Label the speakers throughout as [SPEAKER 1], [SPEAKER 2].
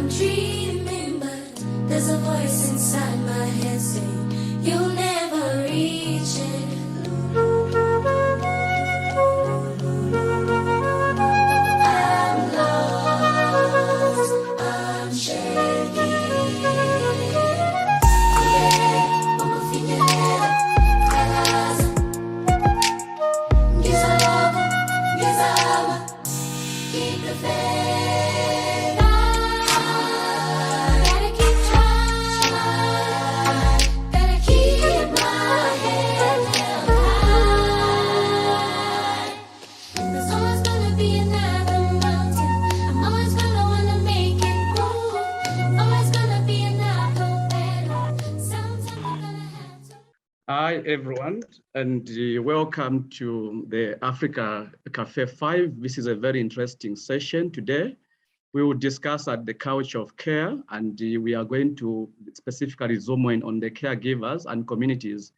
[SPEAKER 1] dreaming, but there's a voice inside my head saying you'll never reach it. I'm lost, I'm shaking. Keep the faith. I gotta keep trying. Gotta keep my head held high. There's always gonna be another mountain. I'm always gonna wanna make it move. Always gonna be another battle. Sometimes I'm gonna have to.
[SPEAKER 2] Hi, everyone, and welcome to the Africa Cafe 5. This is a very interesting session today. We will discuss at the culture of care, and we are going to specifically zoom in on the caregivers and communities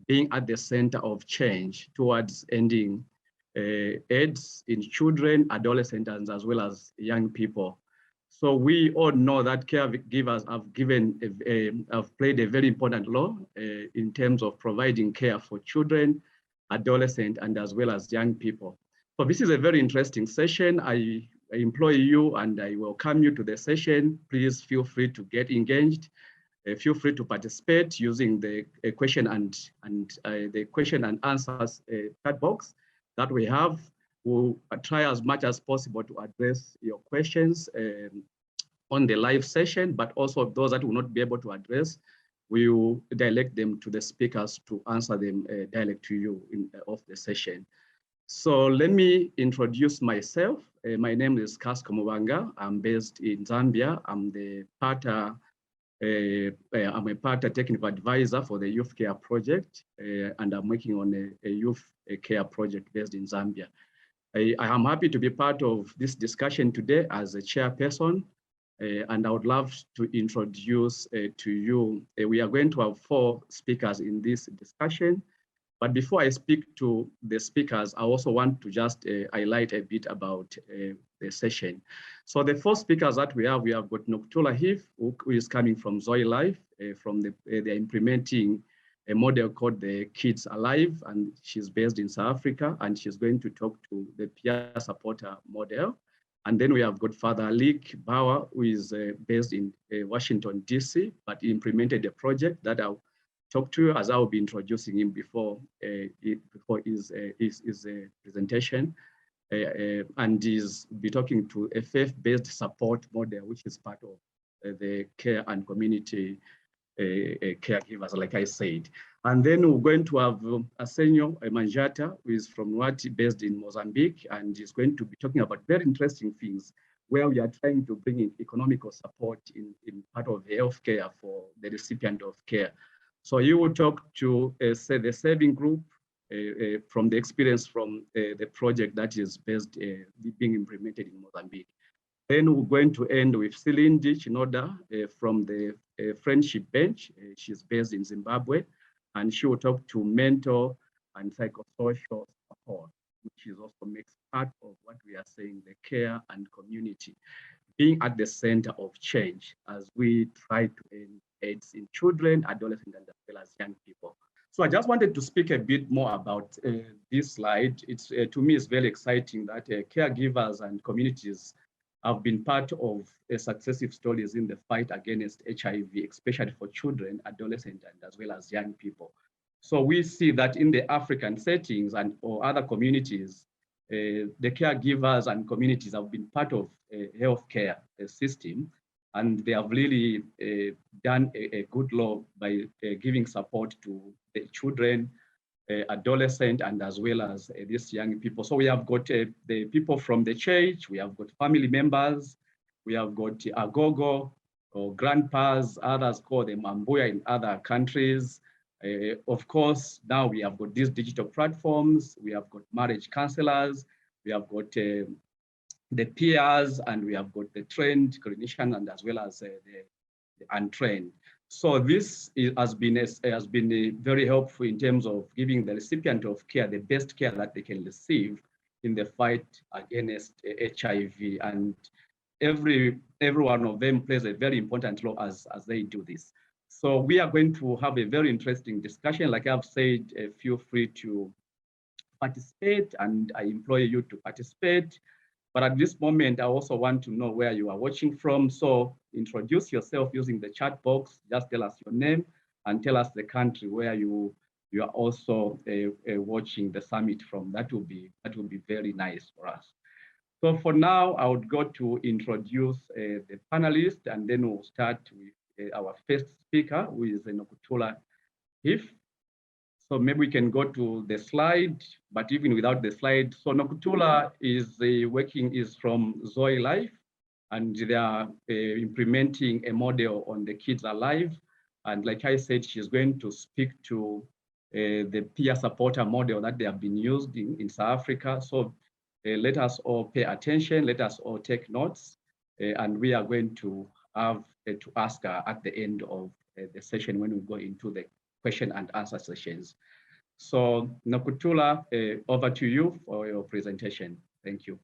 [SPEAKER 2] being at the center of change towards ending AIDS in children, adolescents, as well as young people. So we all know that caregivers have played a very important role in terms of providing care for children, adolescents, and as well as young people. So this is a very interesting session. I employ you and I welcome you to the session. Please feel free to get engaged. Feel free to participate using the question and answers chat box that we have. We'll try as much as possible to address your questions on the live session, but also those that will not be able to address, we will direct them to the speakers to answer them direct to you of the session. So let me introduce myself. My name is Casco Mubanga. I'm based in Zambia. I'm a PATA technical advisor for the youth care project, and I'm working on a youth care project based in Zambia. I am happy to be part of this discussion today as a chairperson, and I would love to introduce to you, we are going to have 4 speakers in this discussion. But before I speak to the speakers, I also want to just highlight a bit about the session. So the 4 speakers that we have got Nokuthula Heath, who is coming from Zoe Life, they're implementing a model called the Kids Alive, and she's based in South Africa, and she's going to talk to the peer supporter model. And then we have got Father Alik Bauer, who is based in Washington, DC, but he implemented a project that I'll talk to you as I will be introducing him before his presentation. And he's be talking to a faith-based support model, which is part of the care and community caregivers, like I said. And then we're going to have Asenio Manjata, who is from Nwati, based in Mozambique, and he's going to be talking about very interesting things where we are trying to bring in economical support in part of the healthcare for the recipient of care. So you will talk to say the saving group from the experience from the project that is based being implemented in Mozambique. Then we're going to end with Silindi Chinoda from the Friendship Bench. She's based in Zimbabwe, and she will talk to mental and psychosocial support, which is also makes part of what we are saying, the care and community being at the center of change as we try to end AIDS in children, adolescents, and as well as young people. So I just wanted to speak a bit more about this slide. It's to me, it's very exciting that caregivers and communities have been part of successive stories in the fight against HIV, especially for children, adolescents, and as well as young people. So we see that in the African settings and or other communities, the caregivers and communities have been part of a healthcare system, and they have really done a good job by giving support to the children, adolescent, and as well as these young people. So we have got the people from the church, we have got family members, we have got agogo or grandpas, others call them ambuya in other countries. Of course, now we have got these digital platforms, we have got marriage counselors, we have got the peers, and we have got the trained clinician, and as well as the untrained. So this has been very helpful in terms of giving the recipient of care the best care that they can receive in the fight against HIV. And every one of them plays a very important role as they do this. So we are going to have a very interesting discussion. Like I've said, feel free to participate, and I implore you to participate. But at this moment, I also want to know where you are watching from. So introduce yourself using the chat box. Just tell us your name and tell us the country where you are also watching the summit from. That will be very nice for us. So for now, I would go to introduce the panelists, and then we'll start with our first speaker, who is Nokuthula Heath. So maybe we can go to the slide, but even without the slide. So Nokuthula is from Zoe Life, and they are implementing a model on the Kids Alive. And like I said, she's going to speak to the peer supporter model that they have been used in South Africa. So let us all pay attention, let us all take notes, and we are going to have to ask her at the end of the session when we go into the question and answer sessions. So Nokuthula, over to you for your presentation. Thank you.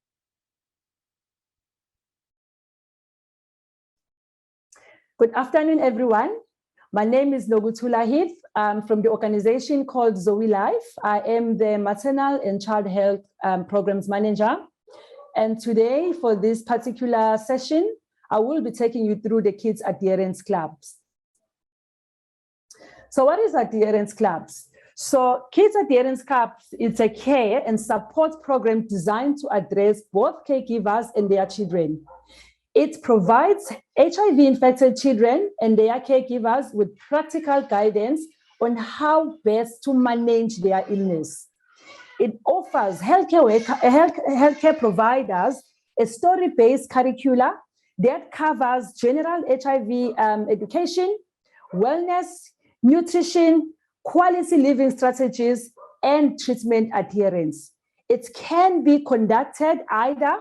[SPEAKER 3] Good afternoon, everyone. My name is Nokuthula Heath. I'm from the organization called Zoe Life. I am the Maternal and Child Health Programs Manager. And today, for this particular session, I will be taking you through the Kids Adherence Clubs. So what is Adherence Clubs? So Kids Adherence Clubs, it's a care and support program designed to address both caregivers and their children. It provides HIV-infected children and their caregivers with practical guidance on how best to manage their illness. It offers healthcare providers a story-based curricula that covers general HIV education, wellness, nutrition, quality living strategies, and treatment adherence. It can be conducted either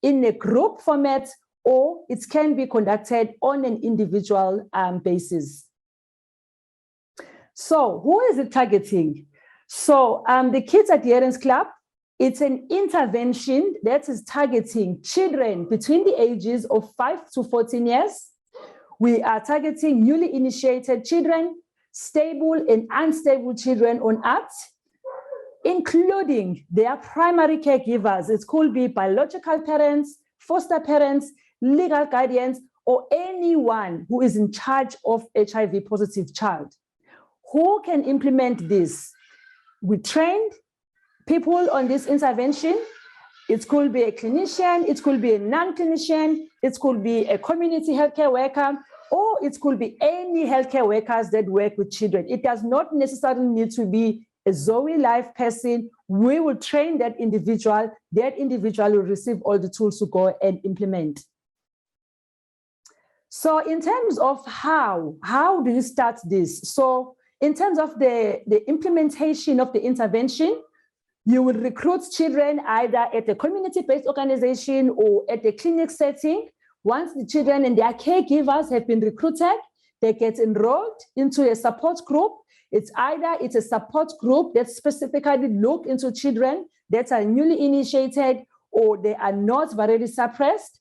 [SPEAKER 3] in a group format or it can be conducted on an individual basis. So who is it targeting? So the Kids Adherence Club, it's an intervention that is targeting children between the ages of 5 to 14 years. We are targeting newly initiated children, stable and unstable children on ACT, including their primary caregivers. It could be biological parents, foster parents, legal guardians, or anyone who is in charge of HIV positive child. Who can implement this? We trained people on this intervention. It could be a clinician, it could be a non-clinician, it could be a community healthcare worker, or it could be any healthcare workers that work with children. It does not necessarily need to be a Zoe Life person. We will train that individual will receive all the tools to go and implement. So in terms of how do you start this? So in terms of the implementation of the intervention, you will recruit children either at a community-based organization or at a clinic setting. Once the children and their caregivers have been recruited, they get enrolled into a support group. It's a support group that specifically look into children that are newly initiated or they are not virally suppressed.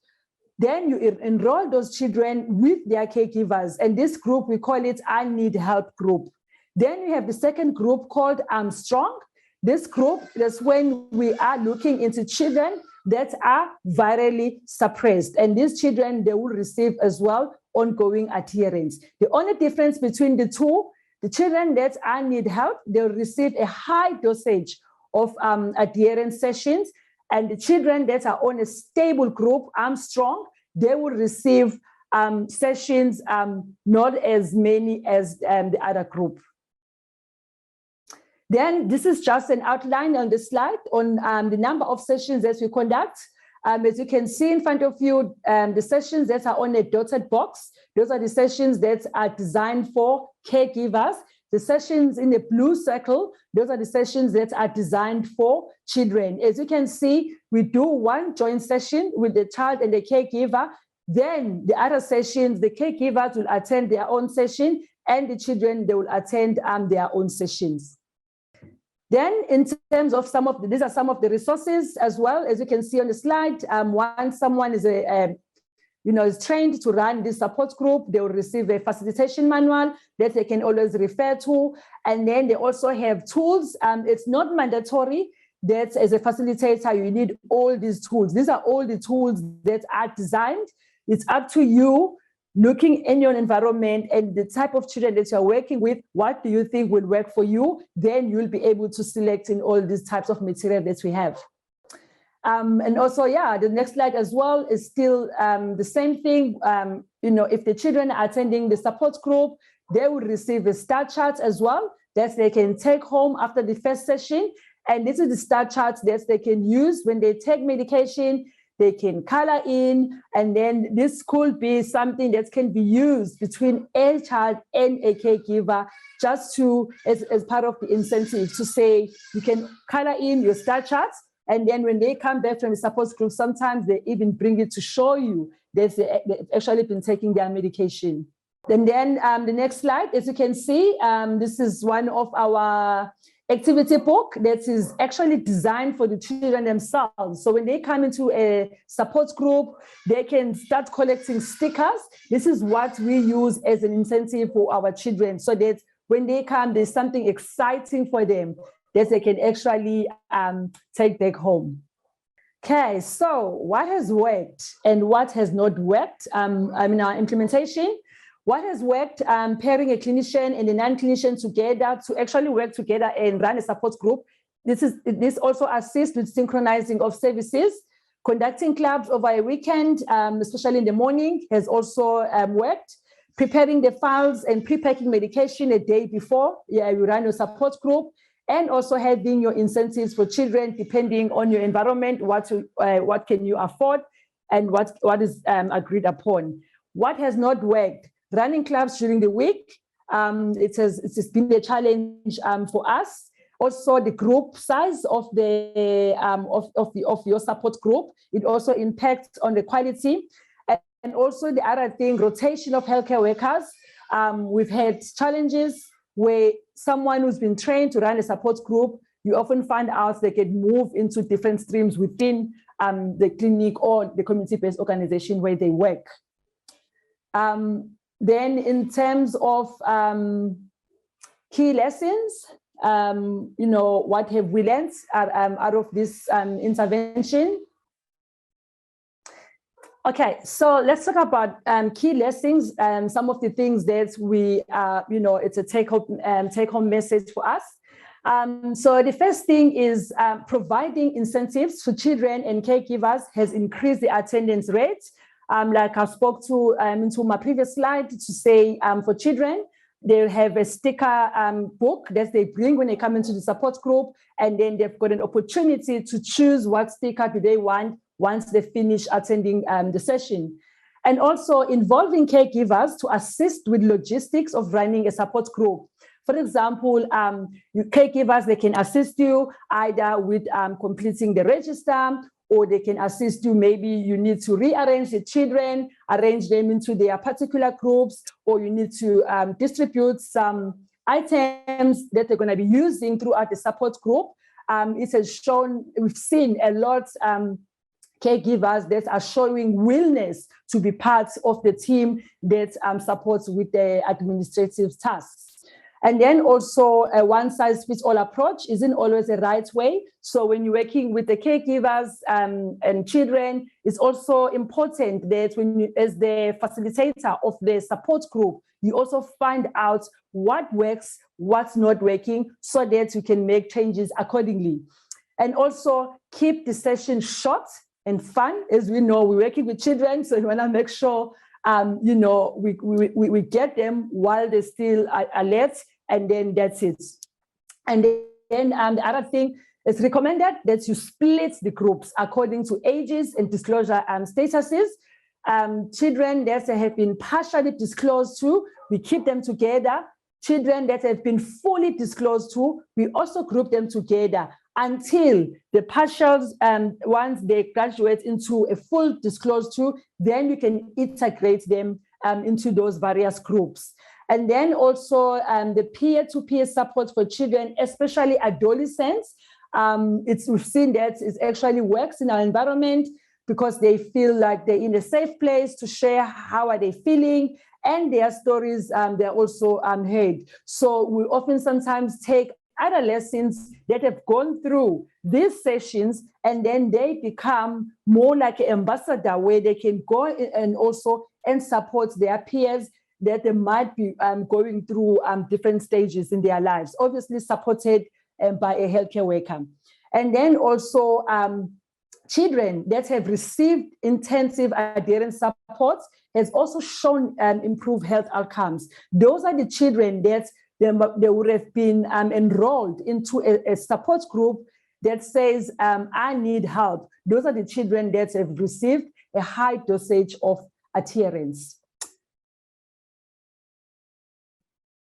[SPEAKER 3] Then you enroll those children with their caregivers. And this group, we call it I Need Help group. Then we have the second group called I'm Strong. This group is when we are looking into children that are virally suppressed. And these children, they will receive as well ongoing adherence. The only difference between the two, the children that I Need Help, they'll receive a high dosage of adherence sessions. And the children that are on a stable group, I'm Strong, they will receive sessions not as many as the other group. Then this is just an outline on the slide on the number of sessions that we conduct. As you can see in front of you, the sessions that are on a dotted box, those are the sessions that are designed for caregivers. The sessions in the blue circle, those are the sessions that are designed for children. As you can see, we do one joint session with the child and the caregiver. Then the other sessions, the caregivers will attend their own session and the children, they will attend their own sessions. Then in terms of these are some of the resources as well, as you can see on the slide. Once someone is is trained to run this support group, they will receive a facilitation manual that they can always refer to. And then they also have tools. It's not mandatory that as a facilitator, you need all these tools. These are all the tools that are designed. It's up to you looking in your environment and the type of children that you're working with, what do you think will work for you? Then you'll be able to select in all these types of material that we have. And also, the next slide as well is still the same thing. If the children are attending the support group, they will receive a star chart as well that they can take home after the first session. And this is the star chart that they can use when they take medication. They can color in, and then this could be something that can be used between a child and a caregiver, just to, as part of the incentive, to say you can color in your star charts. And then when they come back from the support group, sometimes they even bring it to show you that they've actually been taking their medication. And then the next slide, as you can see, this is one of our activity book that is actually designed for the children themselves. So when they come into a support group, they can start collecting stickers. This is what we use as an incentive for our children, so that when they come, there's something exciting for them that they can actually take back home. Okay, so what has worked and what has not worked in our implementation? What has worked, pairing a clinician and a non-clinician together to actually work together and run a support group. This also assists with synchronizing of services. Conducting clubs over a weekend, especially in the morning, has also worked. Preparing the files and pre-packing medication a day before you run your support group. And also having your incentives for children, depending on your environment, what can you afford and what is agreed upon. What has not worked? Running clubs during the week, it has been a challenge for us. Also, the group size of your support group, it also impacts on the quality. And also the other thing, rotation of healthcare workers. We've had challenges where someone who's been trained to run a support group, you often find out they can move into different streams within the clinic or the community-based organization where they work. Then in terms of key lessons, what have we learned out of this intervention? Okay, so let's talk about key lessons and some of the things that we, it's a take-home message for us. So the first thing is providing incentives for children and caregivers has increased the attendance rate. Like I spoke to into my previous slide, to say for children, they have a sticker book that they bring when they come into the support group, and then they've got an opportunity to choose what sticker do they want once they finish attending the session. And also involving caregivers to assist with logistics of running a support group. For example, caregivers, they can assist you either with completing the register, or they can assist you, maybe you need to rearrange the children, arrange them into their particular groups, or you need to distribute some items that they're gonna be using throughout the support group. It has shown, we've seen a lot caregivers that are showing willingness to be part of the team that supports with the administrative tasks. And then also a one-size-fits-all approach isn't always the right way. So when you're working with the caregivers and children, it's also important that when you, as the facilitator of the support group, you also find out what works, what's not working, so that you can make changes accordingly. And also keep the session short and fun. As we know, we're working with children, so we want to make sure we get them while they're still alert, and then that's it. And then the other thing, it's recommended that you split the groups according to ages and disclosure statuses. Children that have been partially disclosed to, we keep them together. Children that have been fully disclosed to, we also group them together until the partials, once they graduate into a full disclosed to, then you can integrate them into those various groups. And then also the peer-to-peer support for children, especially adolescents. We've seen that it actually works in our environment, because they feel like they're in a safe place to share how are they feeling, and their stories, they're also heard. So we often sometimes take adolescents that have gone through these sessions, and then they become more like an ambassador where they can go and also support their peers that they might be going through different stages in their lives, obviously supported by a healthcare worker. And then also children that have received intensive adherence support has also shown improved health outcomes. Those are the children that they would have been enrolled into a support group that says, I need help. Those are the children that have received a high dosage of adherence.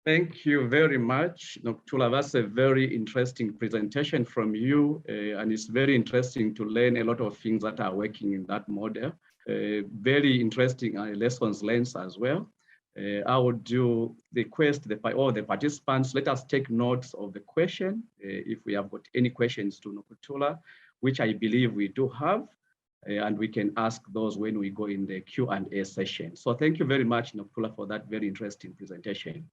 [SPEAKER 2] Thank you very much, Nokuthula. That's a very interesting presentation from you, and it's very interesting to learn a lot of things that are working in that model. Very interesting lessons learned as well. I would do request all the participants, let us take notes of the question, if we have got any questions to Nokuthula, which I believe we do have, and we can ask those when we go in the Q&A session. So thank you very much, Nokuthula, for that very interesting presentation.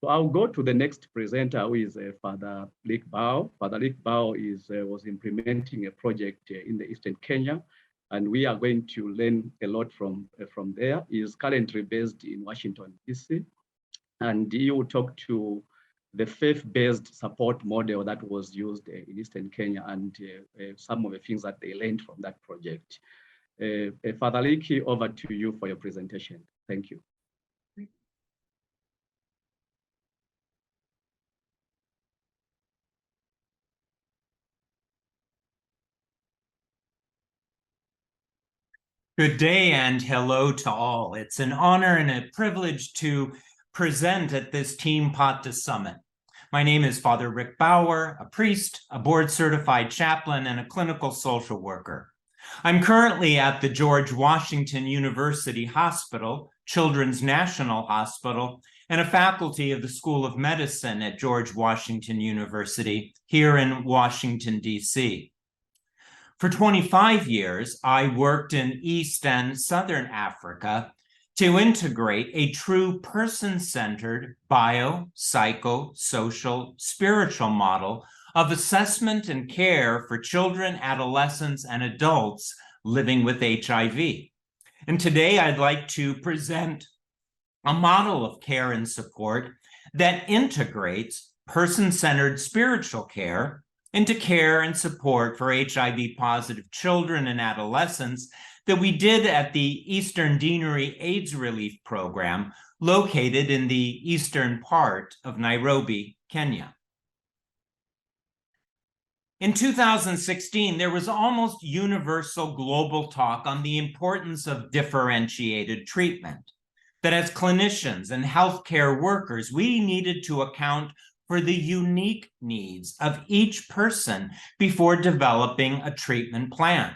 [SPEAKER 2] So I'll go to the next presenter, who is Father Lick Bao. Father Lick Bao was implementing a project in the Eastern Kenya, and we are going to learn a lot from there. He is currently based in Washington, DC, and he will talk to the faith-based support model that was used in Eastern Kenya, and some of the things that they learned from that project. Father Lick, over to you for your presentation. Thank you.
[SPEAKER 4] Good day and hello to all. It's an honor and a privilege to present at this Team Pata Summit. My name is Father Rick Bauer, a priest, a board-certified chaplain, and a clinical social worker. I'm currently at the George Washington University Hospital, Children's National Hospital, and a faculty of the School of Medicine at George Washington University here in Washington, D.C. For 25 years, I worked in East and Southern Africa to integrate a true person-centered bio, psycho, social, spiritual model of assessment and care for children, adolescents, and adults living with HIV. And today I'd like to present a model of care and support that integrates person-centered spiritual care into care and support for HIV-positive children and adolescents that we did at the Eastern Deanery AIDS Relief Program located in the eastern part of Nairobi, Kenya. In 2016, there was almost universal global talk on the importance of differentiated treatment, that as clinicians and healthcare workers, we needed to account for the unique needs of each person before developing a treatment plan.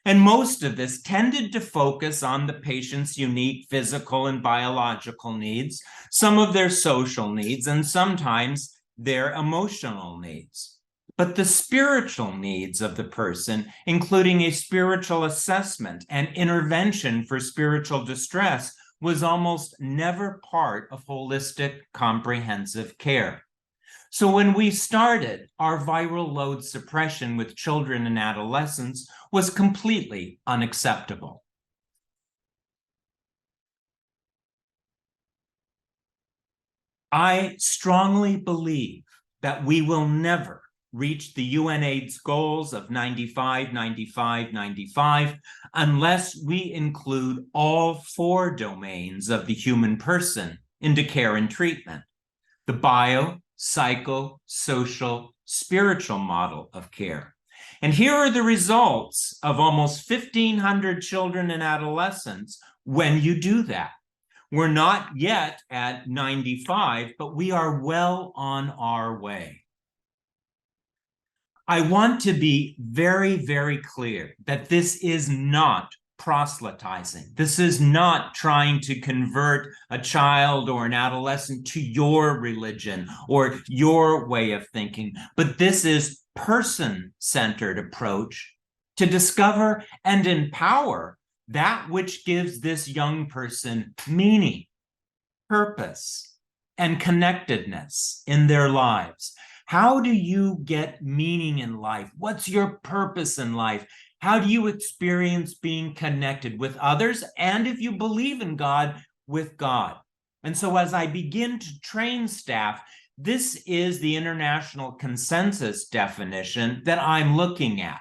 [SPEAKER 4] And most of this tended to focus on the patient's unique physical and biological needs, some of their social needs, and sometimes their emotional needs. But the spiritual needs of the person, including a spiritual assessment and intervention for spiritual distress, was almost never part of holistic, comprehensive care. So when we started, our viral load suppression with children and adolescents was completely unacceptable. I strongly believe that we will never reach the UNAIDS goals of 95, 95, 95 unless we include all 4 domains of the human person into care and treatment: the bio, psycho, social, spiritual model of care. And here are the results of almost 1,500 children and adolescents when you do that. We're not yet at 95, but we are well on our way. I want to be very, very clear that this is not proselytizing. This is not trying to convert a child or an adolescent to your religion or your way of thinking, but this is person-centered approach to discover and empower that which gives this young person meaning, purpose, and connectedness in their lives. How do you get meaning in life? What's your purpose in life? How do you experience being connected with others? And if you believe in God, with God. And so as I begin to train staff, this is the international consensus definition that I'm looking at.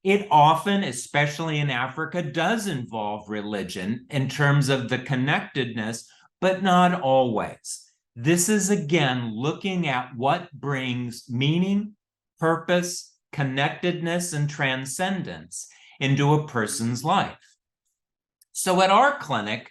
[SPEAKER 4] It often, especially in Africa, does involve religion in terms of the connectedness, but not always. This is, again, looking at what brings meaning, purpose, connectedness, and transcendence into a person's life. So at our clinic,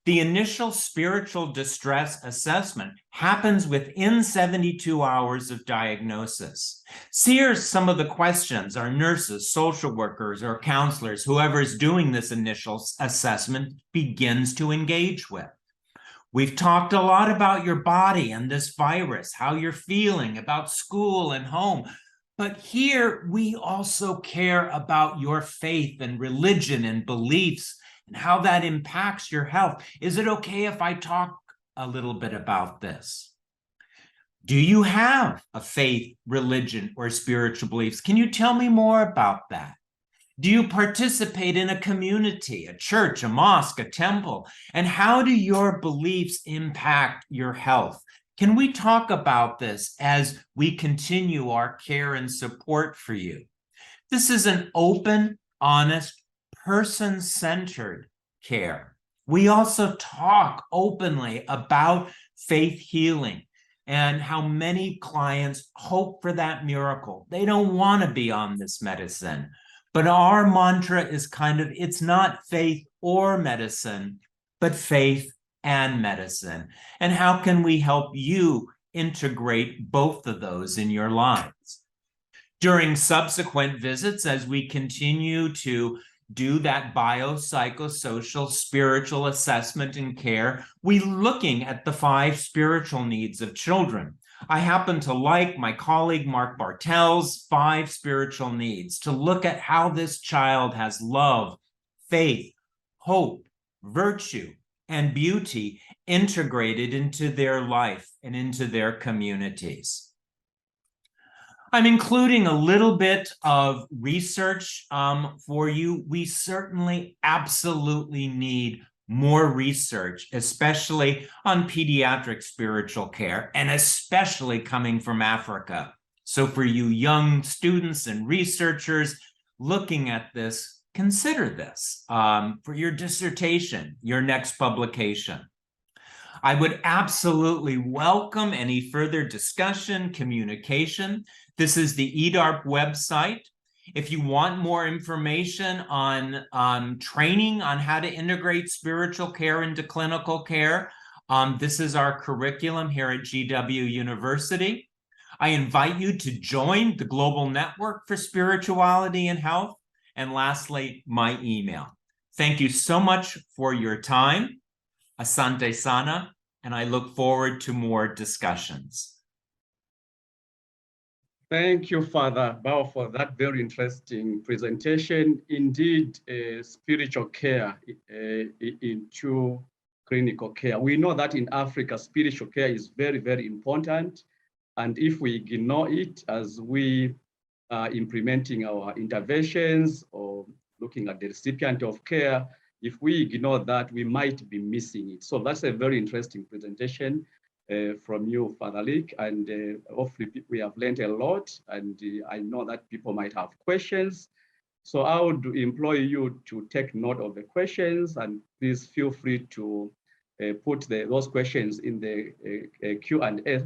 [SPEAKER 4] the initial spiritual distress assessment happens within 72 hours of diagnosis. Here's some of the questions our nurses, social workers, or counselors, whoever is doing this initial assessment, begins to engage with. We've talked a lot about your body and this virus, how you're feeling, about school and home. But here we also care about your faith and religion and beliefs and how that impacts your health. Is it okay if I talk a little bit about this? Do you have a faith, religion, or spiritual beliefs? Can you tell me more about that? Do you participate in a community, a church, a mosque, a temple? And how do your beliefs impact your health? Can we talk about this as we continue our care and support for you? This is an open, honest, person-centered care. We also talk openly about faith healing and how many clients hope for that miracle. They don't want to be on this medicine. But our mantra is it's not faith or medicine, but faith and medicine. And how can we help you integrate both of those in your lives? During subsequent visits, as we continue to do that biopsychosocial spiritual assessment and care, we're looking at the 5 spiritual needs of children. I happen to like my colleague Mark Bartel's 5 spiritual needs to look at how this child has love, faith, hope, virtue, and beauty integrated into their life and into their communities. I'm including a little bit of research for you. We certainly absolutely need more research, especially on pediatric spiritual care, and especially coming from Africa. So for you young students and researchers looking at this, consider this for your dissertation, your next publication. I would absolutely welcome any further discussion, communication. This is the EDARP website. If you want more information on training on how to integrate spiritual care into clinical care, this is our curriculum here at GW University. I invite you to join the Global Network for Spirituality and Health. And lastly, my email. Thank you so much for your time. Asante Sana, and I look forward to more discussions.
[SPEAKER 2] Thank you, Father Bao, for that very interesting presentation. Indeed, spiritual care into clinical care. We know that in Africa, spiritual care is very, very important. And if we ignore it as we are implementing our interventions or looking at the recipient of care, if we ignore that, we might be missing it. So that's a very interesting presentation from you, Father Lick, and hopefully we have learned a lot, and I know that people might have questions. So I would employ you to take note of the questions, and please feel free to put those questions in the Q&A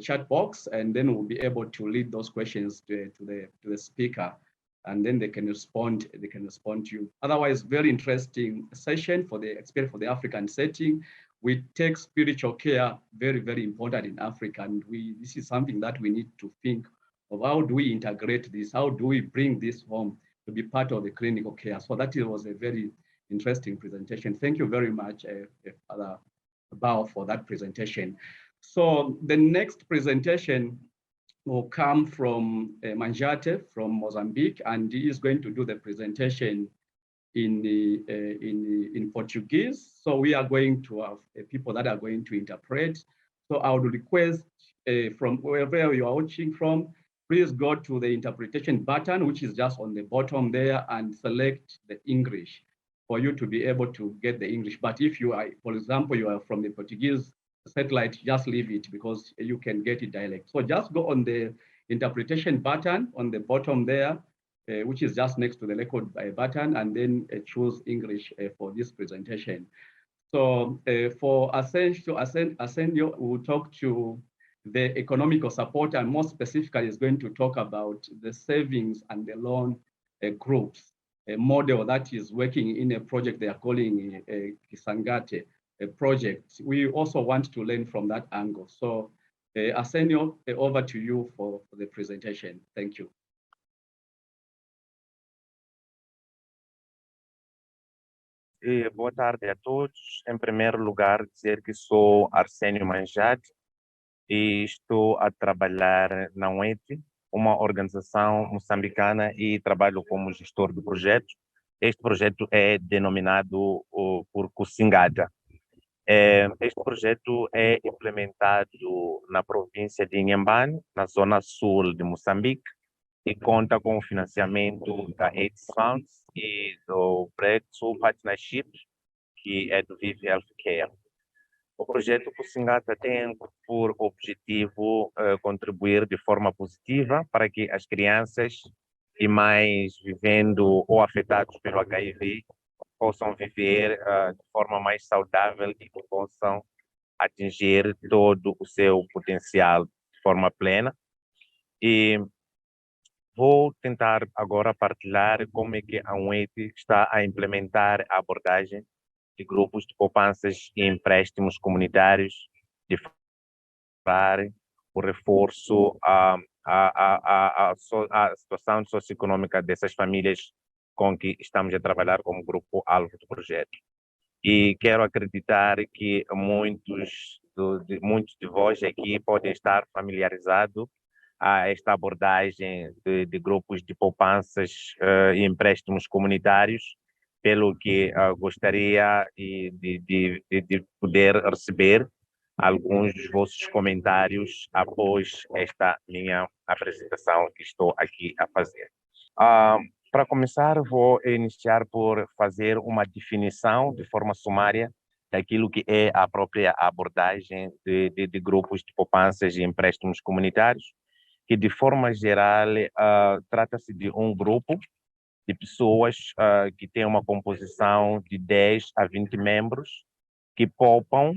[SPEAKER 2] chat box, and then we'll be able to lead those questions to the speaker, and then they can respond to you. Otherwise, very interesting session for the African setting. We take spiritual care very, very important in Africa, and this is something that we need to think of. How do we integrate this? How do we bring this home to be part of the clinical care? So that was a very interesting presentation. Thank you very much, Father Bao, for that presentation. So the next presentation will come from Manjate from Mozambique, and he is going to do the presentation in Portuguese. So we are going to have people that are going to interpret. So I would request from wherever you are watching from, please go to the interpretation button, which is just on the bottom there, and select the English for you to be able to get the English. But if you are, for example, you are from the Portuguese satellite, just leave it because you can get it direct. So just go on the interpretation button on the bottom there, which is just next to the record button, and then choose English for this presentation. So for Arsenio will talk to the economical support, and more specifically is going to talk about the savings and the loan groups, a model that is working in a project they are calling Kisangate, a project. We also want to learn from that angle. So Arsenio, over to you for the presentation. Thank you.
[SPEAKER 5] Boa tarde a todos. Em primeiro lugar, dizer que sou Arsenio Manjate e estou a trabalhar na UET, uma organização moçambicana, e trabalho como gestor do projeto. Este projeto é denominado por Kusingata. Este projeto é implementado na província de Inhambane, na zona sul de Moçambique, e conta com o financiamento da AIDS Funds e do Breakthrough Partnership, que é do Vive Healthcare. O projeto Kusingata tem por objetivo contribuir de forma positiva para que as crianças e mães vivendo ou afetados pelo HIV possam viver de forma mais saudável e que possam atingir todo o seu potencial de forma plena. E vou tentar agora partilhar como é que a UET está a implementar a abordagem de grupos de poupanças e empréstimos comunitários, de o reforço à situação socioeconômica dessas famílias com que estamos a trabalhar como grupo-alvo do projeto. E quero acreditar que muitos de vós aqui podem estar familiarizados a esta abordagem de grupos de poupanças e empréstimos comunitários, pelo que gostaria de poder receber alguns dos vossos comentários após esta minha apresentação que estou aqui a fazer. Para começar, vou iniciar por fazer uma definição de forma sumária daquilo que é a própria abordagem de grupos de poupanças e empréstimos comunitários, que de forma geral trata-se de um grupo de pessoas que tem uma composição de 10 a 20 membros que poupam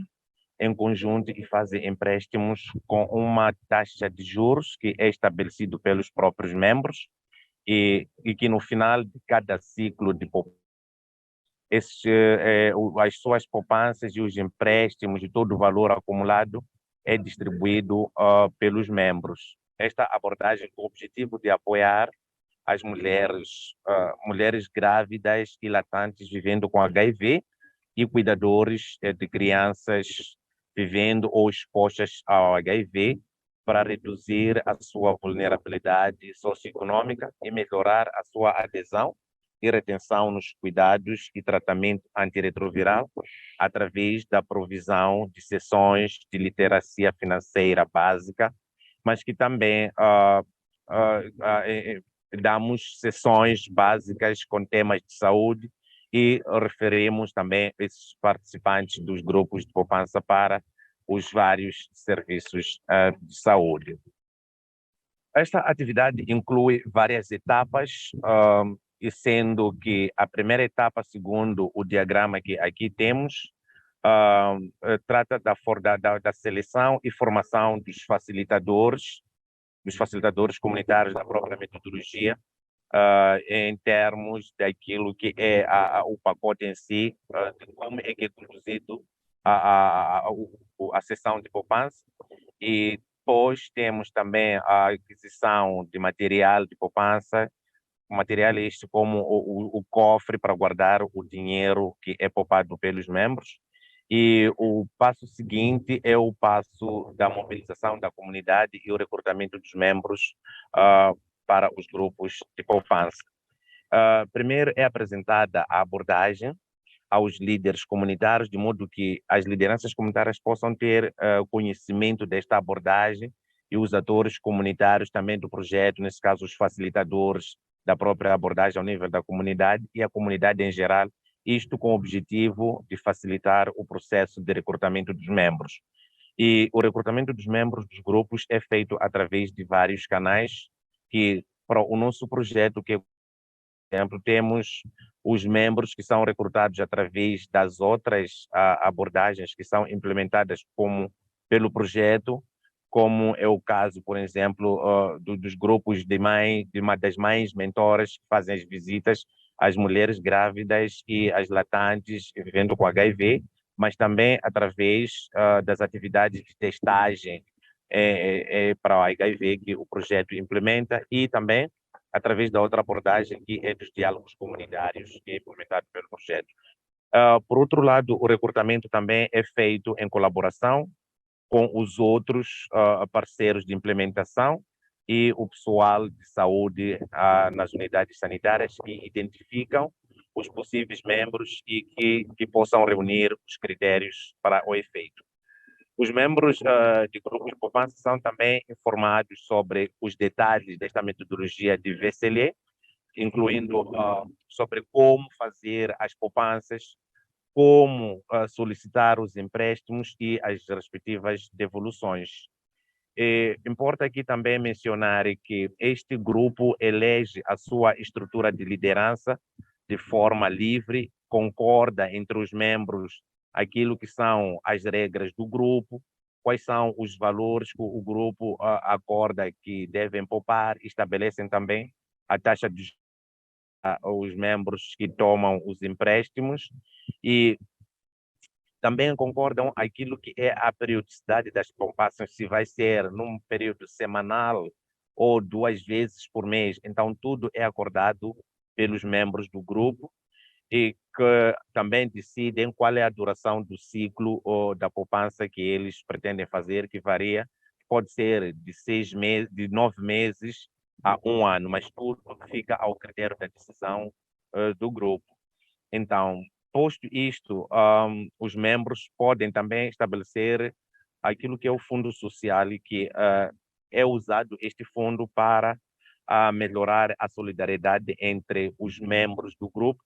[SPEAKER 5] em conjunto e fazem empréstimos com uma taxa de juros que é estabelecido pelos próprios membros e que no final de cada ciclo de poupança, as suas poupanças e os empréstimos e todo o valor acumulado é distribuído pelos membros. Esta abordagem com o objetivo de apoiar as mulheres grávidas e lactantes vivendo com HIV e cuidadores de crianças vivendo ou expostas ao HIV, para reduzir a sua vulnerabilidade socioeconômica e melhorar a sua adesão e retenção nos cuidados e tratamento antirretroviral através da provisão de sessões de literacia financeira básica, mas que também damos sessões básicas com temas de saúde e referimos também esses participantes dos grupos de poupança para os vários serviços de saúde. Esta atividade inclui várias etapas, e sendo que a primeira etapa, segundo o diagrama que aqui temos, trata da seleção e formação dos facilitadores comunitários da própria metodologia, em termos daquilo que é o pacote em si, de como é que é conduzido a sessão de poupança. E depois temos também a aquisição de material de poupança, material este como o cofre para guardar o dinheiro que é poupado pelos membros, E o passo seguinte é o passo da mobilização da comunidade e o recrutamento dos membros para os grupos de poupança. Primeiro é apresentada a abordagem aos líderes comunitários, de modo que as lideranças comunitárias possam ter conhecimento desta abordagem e os atores comunitários também do projeto, nesse caso os facilitadores da própria abordagem ao nível da comunidade e a comunidade em geral, isto com o objetivo de facilitar o processo de recrutamento dos membros. E o recrutamento dos membros dos grupos é feito através de vários canais que, para o nosso projeto, que exemplo, temos os membros que são recrutados através das outras abordagens que são implementadas pelo projeto, como é o caso, por exemplo, dos grupos das mães mentoras que fazem as visitas às mulheres grávidas e às latantes vivendo com HIV, mas também através das atividades de testagem para o HIV que o projeto implementa e também através da outra abordagem que é dos diálogos comunitários que é implementado pelo projeto. Por outro lado, o recrutamento também é feito em colaboração com os outros parceiros de implementação e o pessoal de saúde nas unidades sanitárias que identificam os possíveis membros e que possam reunir os critérios para o efeito. Os membros de grupos de poupança são também informados sobre os detalhes desta metodologia de VCLE, incluindo sobre como fazer as poupanças, como solicitar os empréstimos e as respectivas devoluções. Importa aqui também mencionar que este grupo elege a sua estrutura de liderança de forma livre, concorda entre os membros aquilo que são as regras do grupo, quais são os valores que o grupo acorda que devem poupar, estabelecem também a taxa de os membros que tomam os empréstimos e também concordam aquilo que é a periodicidade das poupanças, se vai ser num período semanal ou 2 vezes por mês. Então, tudo é acordado pelos membros do grupo e que também decidem qual é a duração do ciclo ou da poupança que eles pretendem fazer, que varia, pode ser de 6 meses, de 9 meses a 1 ano, mas tudo fica ao critério da decisão do grupo. Então, posto isto, os membros podem também estabelecer aquilo que é o fundo social e que é usado este fundo para melhorar a solidariedade entre os membros do grupo,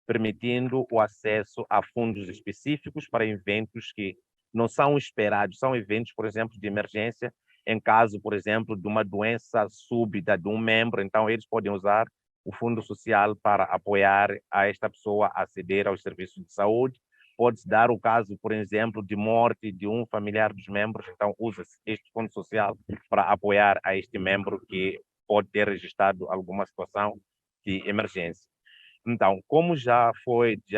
[SPEAKER 5] permitindo o acesso a fundos específicos para eventos que não são esperados, são eventos, por exemplo, de emergência, em caso, por exemplo, de uma doença súbita de um membro, então eles podem usar o fundo social para apoiar a esta pessoa a aceder aos serviços de saúde. Pode-se dar o caso, por exemplo, de morte de um familiar dos membros, então usa-se este fundo social para apoiar a este membro que pode ter registrado alguma situação de emergência. Então, como já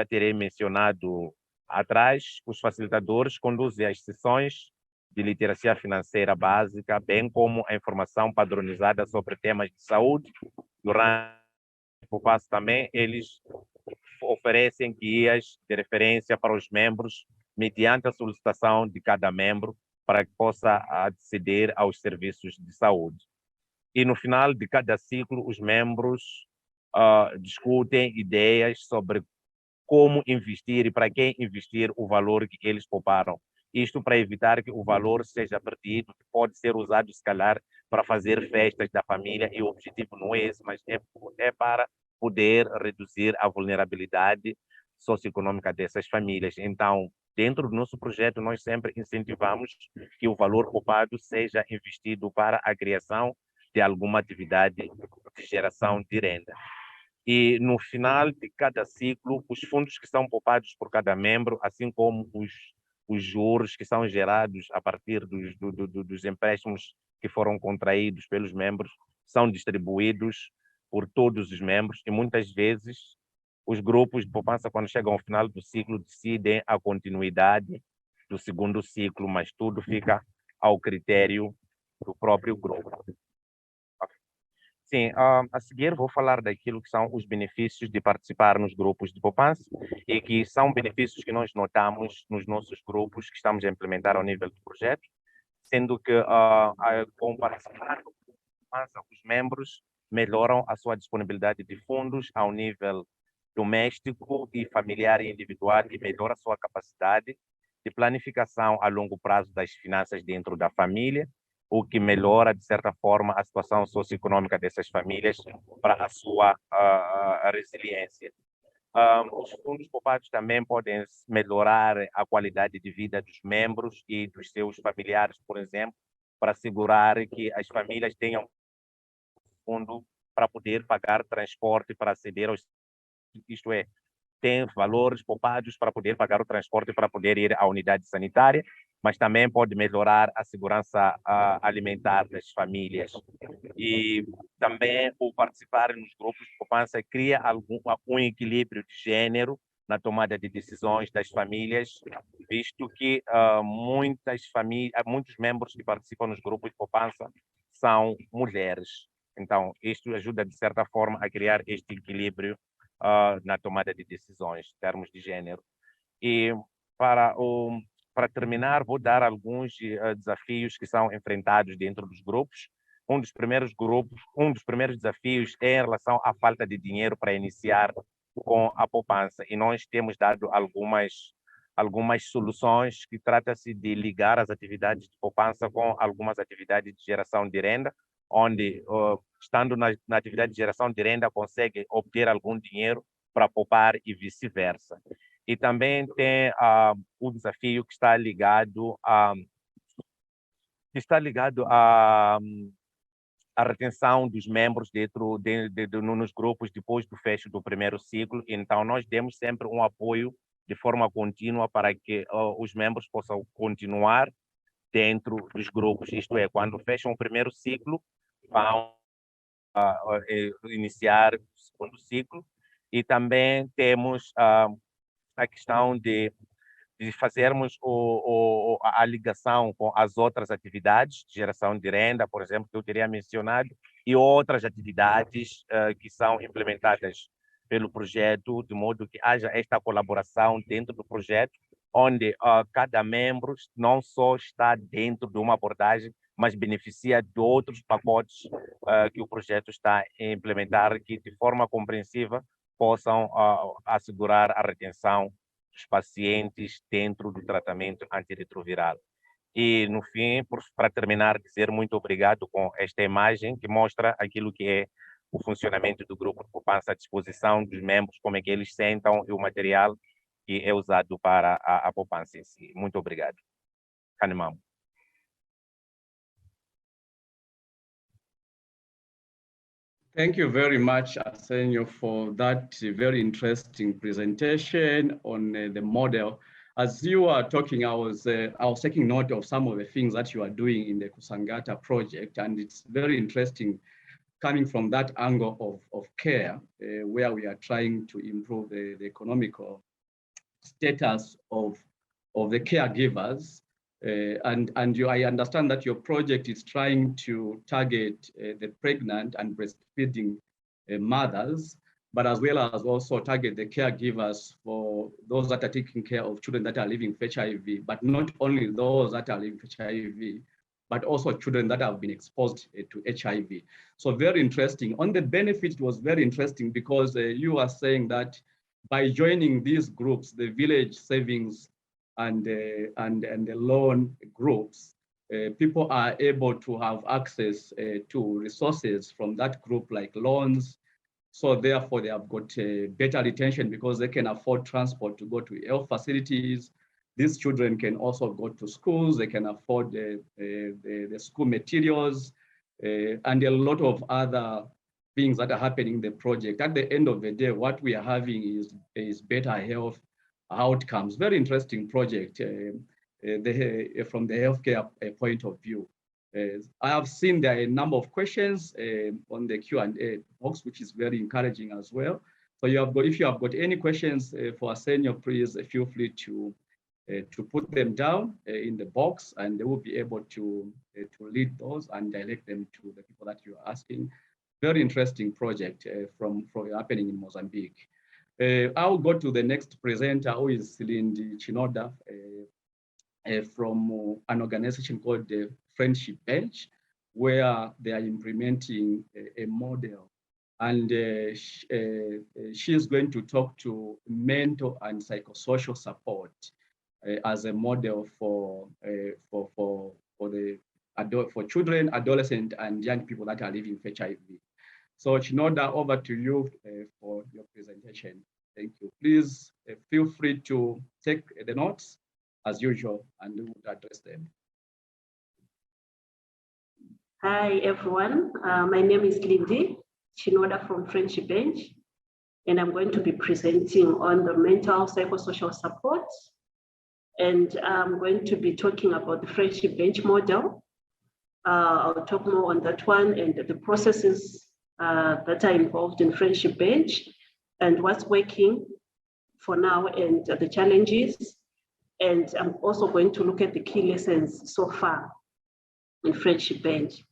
[SPEAKER 5] terei mencionado atrás, os facilitadores conduzem as sessões de literacia financeira básica, bem como a informação padronizada sobre temas de saúde. Durante o passo também, eles oferecem guias de referência para os membros, mediante a solicitação de cada membro, para que possa aceder aos serviços de saúde. E no final de cada ciclo, os membros discutem ideias sobre como investir e para quem investir o valor que eles pouparam. Isto para evitar que o valor seja perdido, que pode ser usado, se calhar, para fazer festas da família, e o objetivo não é esse, mas é para poder reduzir a vulnerabilidade socioeconômica dessas famílias. Então, dentro do nosso projeto, nós sempre incentivamos que o valor poupado seja investido para a criação de alguma atividade de geração de renda. E no final de cada ciclo, os fundos que são poupados por cada membro, assim como os juros que são gerados a partir dos empréstimos que foram contraídos pelos membros, são distribuídos por todos os membros e muitas vezes os grupos de poupança, quando chegam ao final do ciclo, decidem a continuidade do segundo ciclo, mas tudo fica ao critério do próprio grupo. Sim, a seguir vou falar daquilo que são os benefícios de participar nos grupos de poupança e que são benefícios que nós notamos nos nossos grupos que estamos a implementar ao nível do projeto, sendo que com participar no grupo de poupança, os membros melhoram a sua disponibilidade de fundos ao nível doméstico e familiar e individual e melhora a sua capacidade de planificação a longo prazo das finanças dentro da família, o que melhora, de certa forma, a situação socioeconômica dessas famílias para a sua resiliência. Os fundos poupados também podem melhorar a qualidade de vida dos membros e dos seus familiares, por exemplo, para assegurar que as famílias tenham fundo para poder pagar transporte para aceder aos, isto é, tem valores poupados para poder pagar o transporte para poder ir à unidade sanitária, mas também pode melhorar a segurança alimentar das famílias. E também o participar nos grupos de poupança cria um equilíbrio de gênero na tomada de decisões das famílias, visto que muitos membros que participam nos grupos de poupança são mulheres. Então, isto ajuda, de certa forma, a criar este equilíbrio na tomada de decisões, em termos de gênero. E para terminar, vou dar alguns desafios que são enfrentados dentro dos grupos. Um dos primeiros desafios é em relação à falta de dinheiro para iniciar com a poupança. E nós temos dado algumas soluções que trata-se de ligar as atividades de poupança com algumas atividades de geração de renda, onde, estando na atividade de geração de renda, consegue obter algum dinheiro para poupar e vice-versa. E também tem o desafio que está ligado à retenção dos membros nos grupos depois do fecho do primeiro ciclo. Então, nós demos sempre um apoio de forma contínua para que os membros possam continuar dentro dos grupos. Isto é, quando fecham o primeiro ciclo, vão iniciar o segundo ciclo. E também temos a questão de fazermos a ligação com as outras atividades de geração de renda, por exemplo, que eu teria mencionado, e outras atividades que são implementadas pelo projeto, de modo que haja esta colaboração dentro do projeto, onde cada membro não só está dentro de uma abordagem, mas beneficia de outros pacotes que o projeto está a implementar, que de forma compreensiva possam assegurar a retenção dos pacientes dentro do tratamento antirretroviral. E, no fim, para terminar, dizer muito obrigado com esta imagem que mostra aquilo que é o funcionamento do grupo de poupança à disposição dos membros, como é que eles sentam e o material que é usado para a poupança em si. Muito obrigado. Canimamo.
[SPEAKER 2] Thank you very much, Arsenio, for that very interesting presentation on the model. As you are talking, I was taking note of some of the things that you are doing in the Kusangata project, and it's very interesting coming from that angle of care, where we are trying to improve the economical status of the caregivers. I understand that your project is trying to target the pregnant and breastfeeding mothers, but as well as also target the caregivers for those that are taking care of children that are living with HIV, but not only those that are living with HIV, but also children that have been exposed to HIV. So very interesting. On the benefit, it was very interesting because you are saying that by joining these groups, the village savings and the loan groups, people are able to have access to resources from that group like loans. So therefore they have got better retention because they can afford transport to go to health facilities. These children can also go to schools, they can afford the school materials and a lot of other things that are happening in the project. At the end of the day, what we are having is better health outcomes. Very interesting project from the healthcare point of view. I have seen there are a number of questions on the Q&A box, which is very encouraging as well. So if you have got any questions for Arsenio, please feel free to put them down in the box, and they will be able to lead those and direct them to the people that you are asking. very interesting project from happening in Mozambique. I'll go to the next presenter, who is Lindy Chinoda, from an organization called the Friendship Bench, where they are implementing a model. And she is going to talk to mental and psychosocial support as a model for children, adolescents, and young people that are living with HIV. So Chinoda, over to you for your presentation. Thank you. Please feel free to take the notes as usual, and we will address them.
[SPEAKER 6] Hi, everyone. My name is Lindy Chinoda from Friendship Bench, and I'm going to be presenting on the mental psychosocial support. And I'm going to be talking about the Friendship Bench model. I'll talk more on that one and the processes that are involved in Friendship Bench and what's working for now and the challenges. And I'm also going to look at the key lessons so far in Friendship Bench.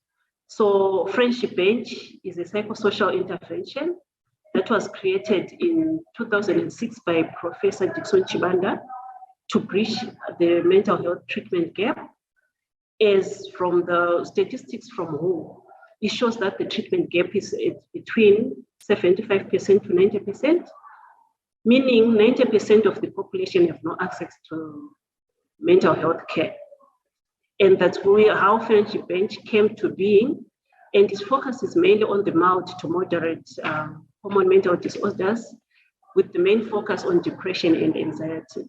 [SPEAKER 6] So Friendship Bench is a psychosocial intervention that was created in 2006 by Professor Dickson Chibanda to bridge the mental health treatment gap. As from the statistics from WHO, it shows that the treatment gap is between 75% to 90%, meaning 90% of the population have no access to mental health care. And that's how Friendship Bench came to being. And its focus is mainly on the mild to moderate common mental disorders, with the main focus on depression and anxiety.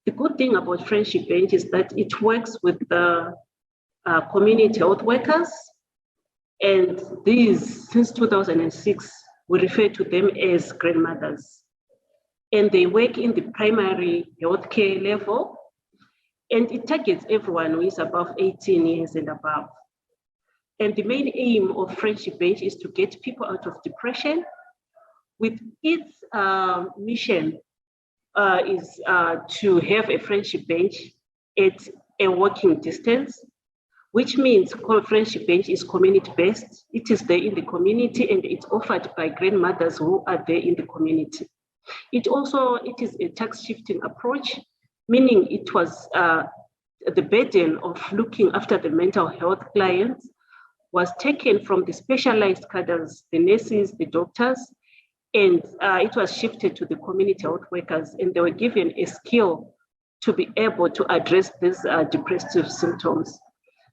[SPEAKER 6] The good thing about Friendship Bench is that it works with the community health workers. And these, since 2006, we refer to them as grandmothers. And they work in the primary healthcare level. And it targets everyone who is above 18 years and above. And the main aim of Friendship Bench is to get people out of depression. With its mission is to have a Friendship Bench at a walking distance, which means Friendship Bench is community-based. It is there in the community and it's offered by grandmothers who are there in the community. It is a tax shifting approach, meaning it was the burden of looking after the mental health clients was taken from the specialized cadres, the nurses, the doctors, and it was shifted to the community health workers, and they were given a skill to be able to address these depressive symptoms.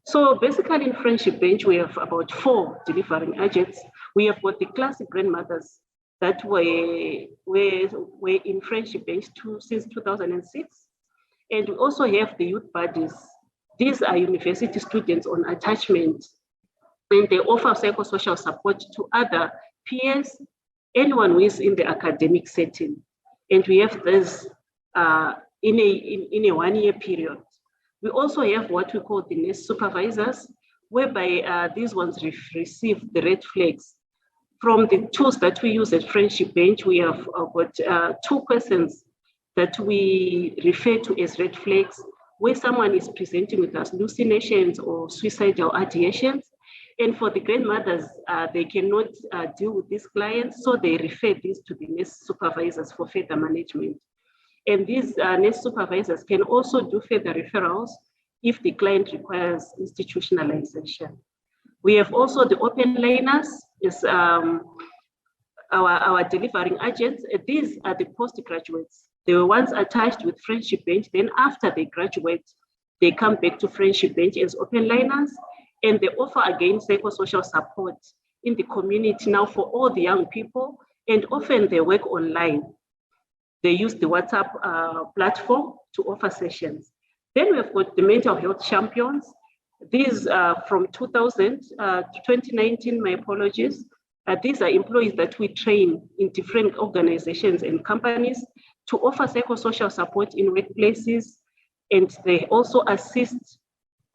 [SPEAKER 6] So basically in Friendship Bench, we have about 4 delivering agents. We have got the classic grandmothers that were in Friendship Bench since 2006. And we also have the youth buddies. These are university students on attachment, and they offer psychosocial support to other peers, anyone who is in the academic setting. And we have this in a 1-year period. We also have what we call the nurse supervisors, whereby these ones receive the red flags. From the tools that we use at Friendship Bench, we have got 2 questions that we refer to as red flags, where someone is presenting with hallucinations or suicidal ideations. And for the grandmothers, they cannot deal with these clients, so they refer these to the nurse supervisors for further management. And these nurse supervisors can also do further referrals if the client requires institutionalization. We have also the open liners, is our delivering agents. These are the postgraduates. They were once attached with Friendship Bench, then after they graduate, they come back to Friendship Bench as open liners, and they offer again psychosocial support in the community now for all the young people, and often they work online. They use the WhatsApp platform to offer sessions. Then we've got the mental health champions. These are from 2000 to 2019, my apologies. These are employees that we train in different organizations and companies to offer psychosocial support in workplaces, and they also assist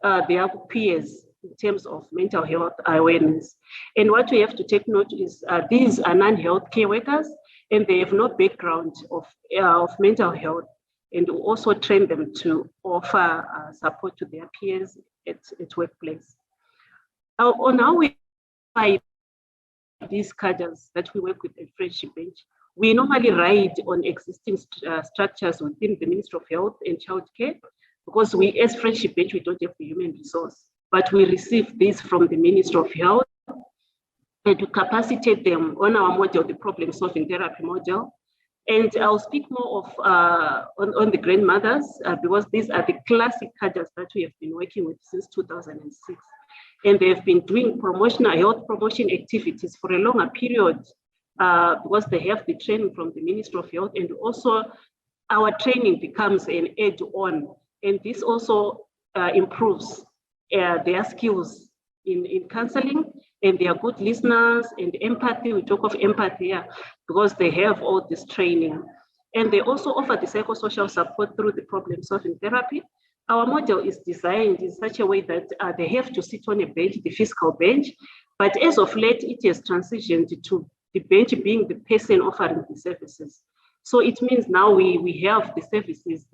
[SPEAKER 6] their peers in terms of mental health awareness. And what we have to take note is these are non-healthcare workers, and they have no background of mental health, and we also train them to offer support to their peers at workplace. On how we these cadres that we work with at Friendship Bench, we normally ride on existing structures within the Ministry of Health and Childcare, because we, as Friendship Bench, we don't have the human resource, but we receive this from the Ministry of Health and to capacitate them on our model, the problem-solving therapy model. And I'll speak more of on the grandmothers, because these are the classic cadres that we have been working with since 2006. And they've been doing promotional health promotion activities for a longer period, because they have the training from the Ministry of Health, and also our training becomes an add-on. And this also improves their skills in counseling, and they are good listeners and empathy. We talk of empathy here because they have all this training. And they also offer the psychosocial support through the problem-solving therapy. Our model is designed in such a way that they have to sit on a bench, the physical bench, but as of late, it has transitioned to the bench being the person offering the services. So it means now we have the services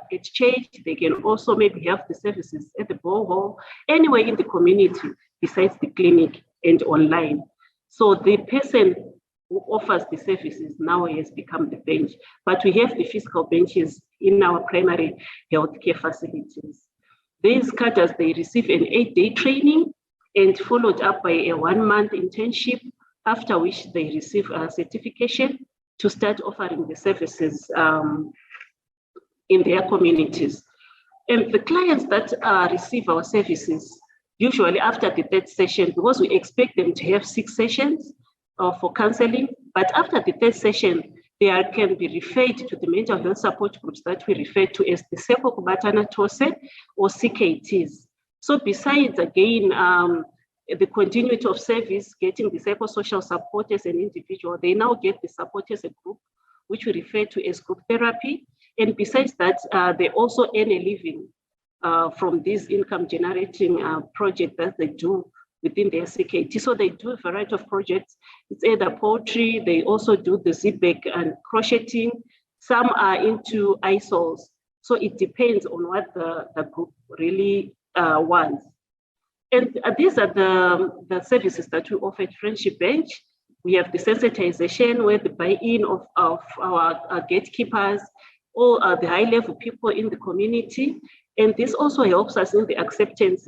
[SPEAKER 6] exchanged. They can also maybe have the services at the borehole, anywhere in the community besides the clinic and online. So the person who offers the services now has become the bench, but we have the physical benches in our primary healthcare facilities. These cadres, they receive an 8-day training and followed up by a 1-month internship, after which they receive a certification to start offering the services in their communities. And the clients that receive our services, usually after the 3rd session, because we expect them to have 6 sessions for counseling, but after the 3rd session, they can be referred to the mental health support groups that we refer to as the Seko Kubatana Tose or CKTs. So besides, again, the continuity of service, getting the psychosocial support as an individual, they now get the support as a group, which we refer to as group therapy. And besides that, they also earn a living from this income generating project that they do within their CKT. So they do a variety of projects. It's either poetry, they also do the zipback and crocheting. Some are into isols. So it depends on what the group really wants. And these are the services that we offer at Friendship Bench. We have the sensitization where the buy-in of our gatekeepers, all the high-level people in the community. And this also helps us in the acceptance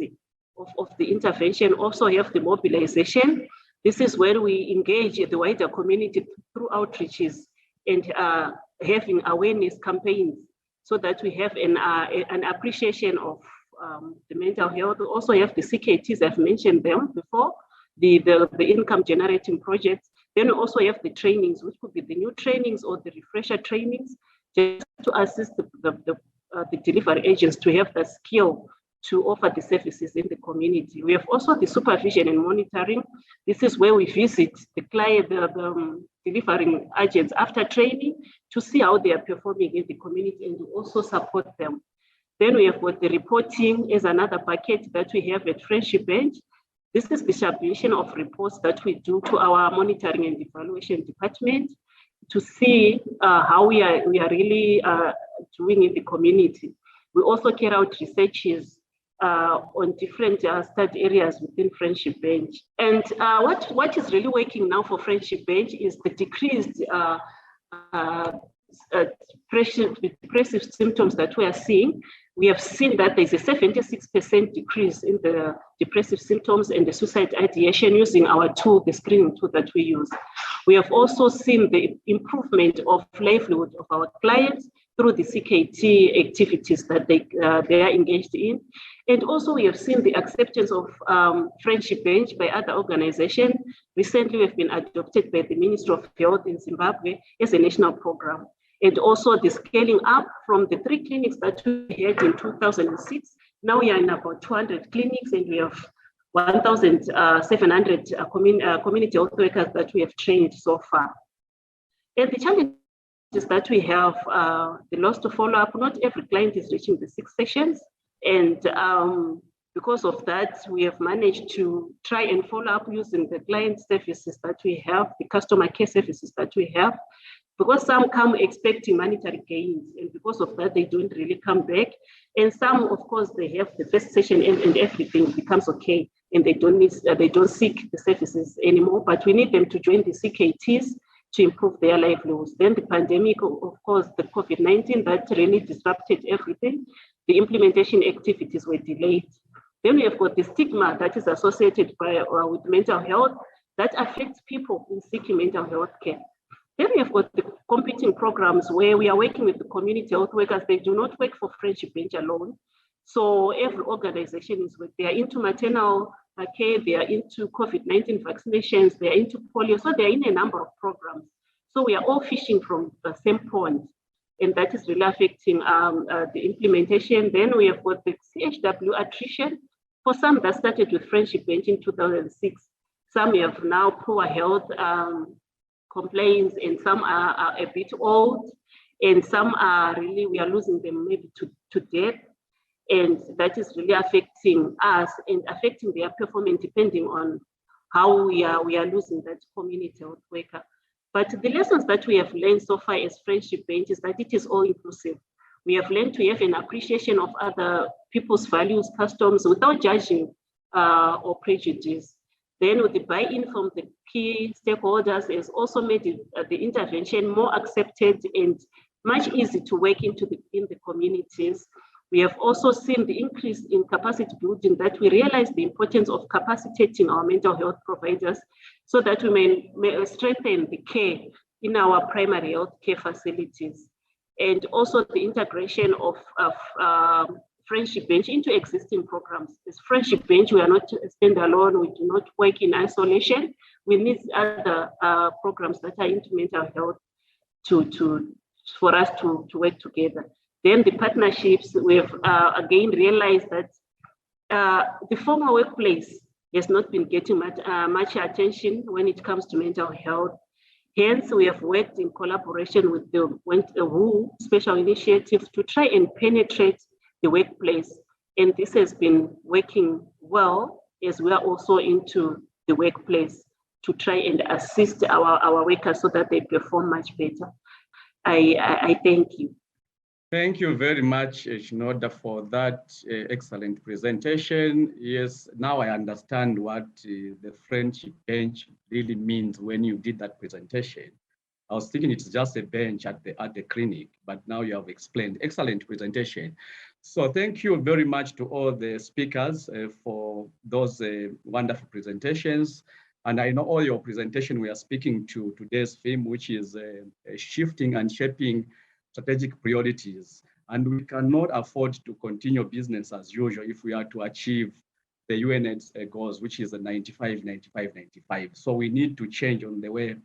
[SPEAKER 6] of the intervention. Also have the mobilization. This is where we engage the wider community through outreaches and having awareness campaigns so that we have an appreciation of the mental health. We also have the CKTs, I've mentioned them before, the income generating projects. Then we also have the trainings, which could be the new trainings or the refresher trainings, just to assist the delivery agents to have the skill to offer the services in the community. We have also the supervision and monitoring. This is where we visit the client, the delivering agents after training to see how they are performing in the community and to also support them. Then we have got the reporting as another package that we have at Friendship Bench. This is the submission of reports that we do to our monitoring and evaluation department to see how we are really doing in the community. We also carry out researches on different study areas within Friendship Bench. And what is really working now for Friendship Bench is the decreased depressive symptoms that we are seeing. We have seen that there's a 76% decrease in the depressive symptoms and the suicide ideation using our tool, the screening tool that we use. We have also seen the improvement of livelihood of our clients through the CKT activities that they are engaged in. And also we have seen the acceptance of Friendship Bench by other organizations. Recently, we've been adopted by the Ministry of Health in Zimbabwe as a national program. And also the scaling up from the 3 clinics that we had in 2006. Now we are in about 200 clinics and we have 1,700 community health workers that we have trained so far. And the challenges that we have, the loss to follow up, not every client is reaching the 6 sessions. And because of that, we have managed to try and follow up using the client services that we have, the customer care services that we have, because some come expecting monetary gains, and because of that, they don't really come back. And some, of course, they have the first session and everything becomes okay, and they don't seek the services anymore. But we need them to join the CKTs to improve their livelihoods. Then the pandemic, of course, the COVID-19, that really disrupted everything. The implementation activities were delayed. Then we have got the stigma that is associated with mental health that affects people in seeking mental health care. Then we have got the competing programs where we are working with the community health workers. They do not work for Friendship Bench alone. So every organization is with, they are into maternal care, they are into COVID-19 vaccinations, they are into polio. So they are in a number of programs. So we are all fishing from the same pond, and that is really affecting the implementation. Then we have got the CHW attrition. For some that started with Friendship Bench in 2006, some have now poor health complaints, and some are a bit old, and some are really, we are losing them maybe to death. And that is really affecting us and affecting their performance depending on how we are losing that community health worker. But the lessons that we have learned so far as Friendship Bench is that it is all inclusive. We have learned to have an appreciation of other people's values, customs, without judging or prejudice. Then with the buy-in from the key stakeholders has also made the intervention more accepted and much easier to work in the communities. We have also seen the increase in capacity building, that we realize the importance of capacitating our mental health providers so that we may strengthen the care in our primary health care facilities. And also the integration of Friendship Bench into existing programs. As Friendship Bench, we are not standalone, we do not work in isolation. We need other programs that are into mental health for us to work together. Then the partnerships, we've again realized that the formal workplace has not been getting much attention when it comes to mental health. Hence, we have worked in collaboration with the WHO Special Initiative to try and penetrate the workplace. And this has been working well as we are also into the workplace to try and assist our workers so that they perform much better. I thank you.
[SPEAKER 2] Thank you very much, Shinoda, for that excellent presentation. Yes, now I understand what the Friendship Bench really means when you did that presentation. I was thinking it's just a bench at the clinic, but now you have explained. Excellent presentation. So thank you very much to all the speakers for those wonderful presentations. And I know all your presentation, we are speaking to today's theme, which is shifting and shaping strategic priorities. And we cannot afford to continue business as usual if we are to achieve the UN's goals, which is the 95, 95, 95. So we need to change on the way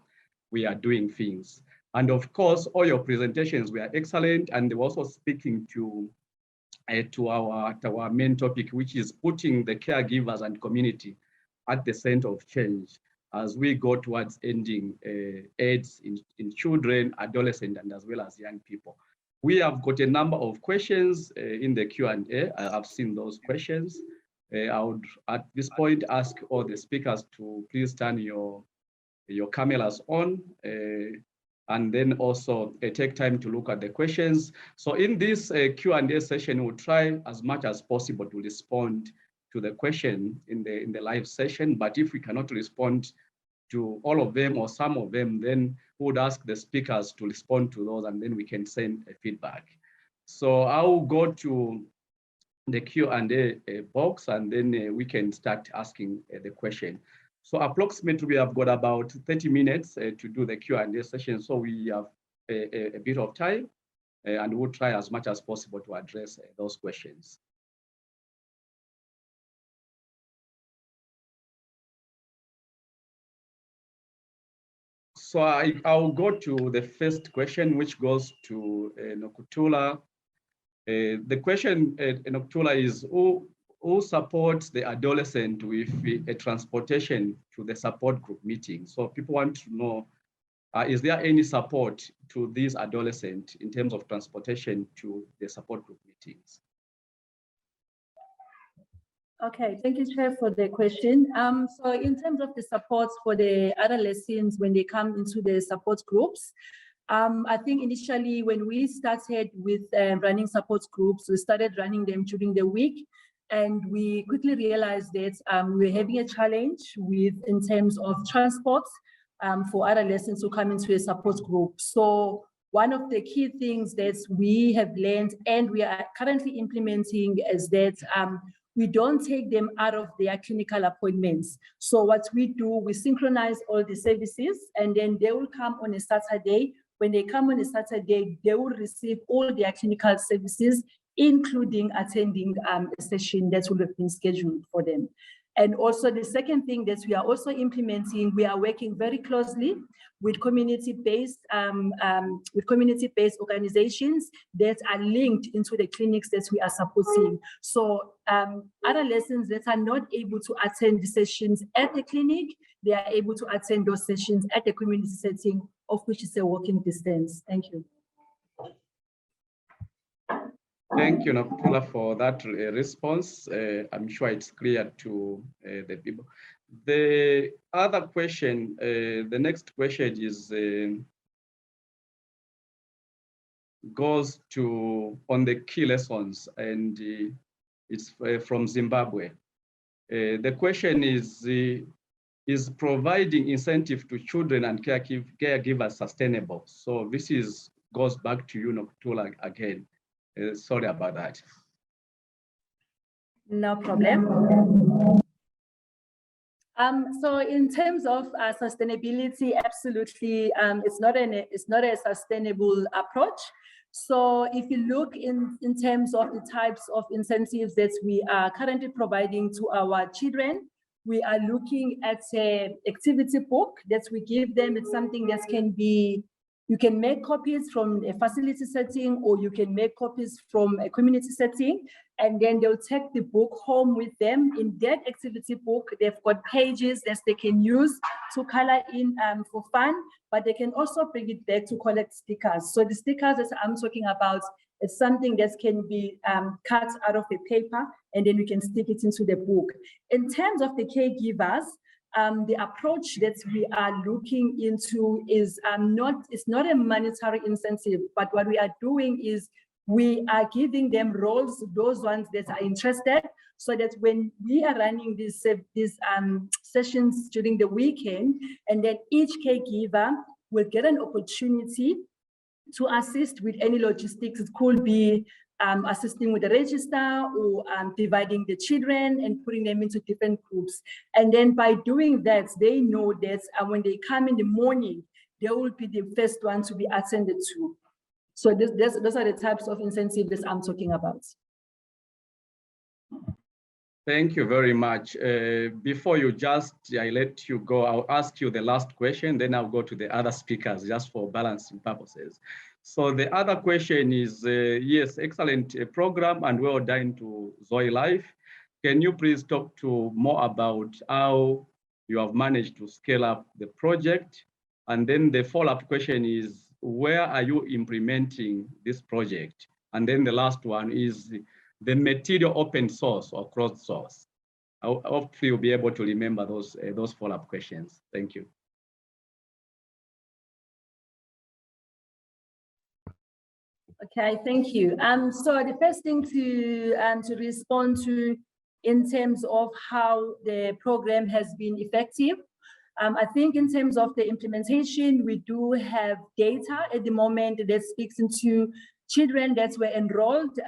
[SPEAKER 2] we are doing things. And of course, all your presentations were excellent, and they were also speaking to our main topic, which is putting the caregivers and community at the center of change as we go towards ending AIDS in children, adolescents, and as well as young people. We have got a number of questions in the Q&A. I have seen those questions. I would, at this point, ask all the speakers to please turn your cameras on, and then also take time to look at the questions. So in this Q&A session, we'll try as much as possible to respond to the question in the live session. But if we cannot respond to all of them or some of them, then we would ask the speakers to respond to those, and then we can send a feedback. So I'll go to the Q&A box, and then we can start asking the question. So approximately we have got about 30 minutes to do the Q&A session. So we have a bit of time, and we'll try as much as possible to address those questions. So I'll go to the first question, which goes to Nokuthula. The question, Nokuthula, is who supports the adolescent with a transportation to the support group meeting? So people want to know, is there any support to these adolescents in terms of transportation to the support group meetings?
[SPEAKER 3] Okay, thank you, Chair, for the question. So in terms of the supports for the adolescents when they come into the support groups, I think initially when we started with running support groups, we started running them during the week, and we quickly realized that we were having a challenge in terms of transport for adolescents who come into a support group. So one of the key things that we have learned and we are currently implementing is that we don't take them out of their clinical appointments. So what we do, we synchronize all the services, and then they will come on a Saturday. When they come on a Saturday, they will receive all their clinical services, including attending a session that will have been scheduled for them. And also the second thing that we are also implementing, we are working very closely with community-based organizations that are linked into the clinics that we are supporting. So adolescents that are not able to attend the sessions at the clinic, they are able to attend those sessions at the community setting, of which is a walking distance. Thank you.
[SPEAKER 2] Thank you, Nokuthula, for that response. I'm sure it's clear to the people. The other question, the next question is goes to on the key lessons, and it's from Zimbabwe. The question is providing incentive to children and caregivers sustainable? So this goes back to you, Nokuthula, again. Sorry about that.
[SPEAKER 3] No problem. So in terms of sustainability, absolutely, it's not a sustainable approach. So if you look in terms of the types of incentives that we are currently providing to our children, we are looking at an activity book that we give them. It's something that can be, you can make copies from a facility setting, or you can make copies from a community setting, and then they'll take the book home with them. In that activity book, they've got pages that they can use to color in for fun, but they can also bring it back to collect stickers. So the stickers that I'm talking about is something that can be cut out of a paper, and then we can stick it into the book. In terms of the caregivers, the approach that we are looking into is it's not a monetary incentive, but what we are doing is we are giving them roles, those ones that are interested, so that when we are running these sessions during the weekend, and then each caregiver will get an opportunity to assist with any logistics. It could be assisting with the register, or dividing the children and putting them into different groups. And then by doing that, they know that when they come in the morning, they will be the first one to be attended to. So those are the types of incentives that I'm talking about.
[SPEAKER 2] Thank you very much. Before I let you go, I'll ask you the last question, then I'll go to the other speakers just for balancing purposes. So the other question is, yes, excellent program and well done to Zoe Life. Can you please talk more about how you have managed to scale up the project? And then the follow-up question is, where are you implementing this project? And then the last one is the material open source or crowdsource. Hopefully you'll be able to remember those follow-up questions. Thank you.
[SPEAKER 3] Okay, thank you. So the first thing to respond to in terms of how the program has been effective, I think in terms of the implementation, we do have data at the moment that speaks into children that were enrolled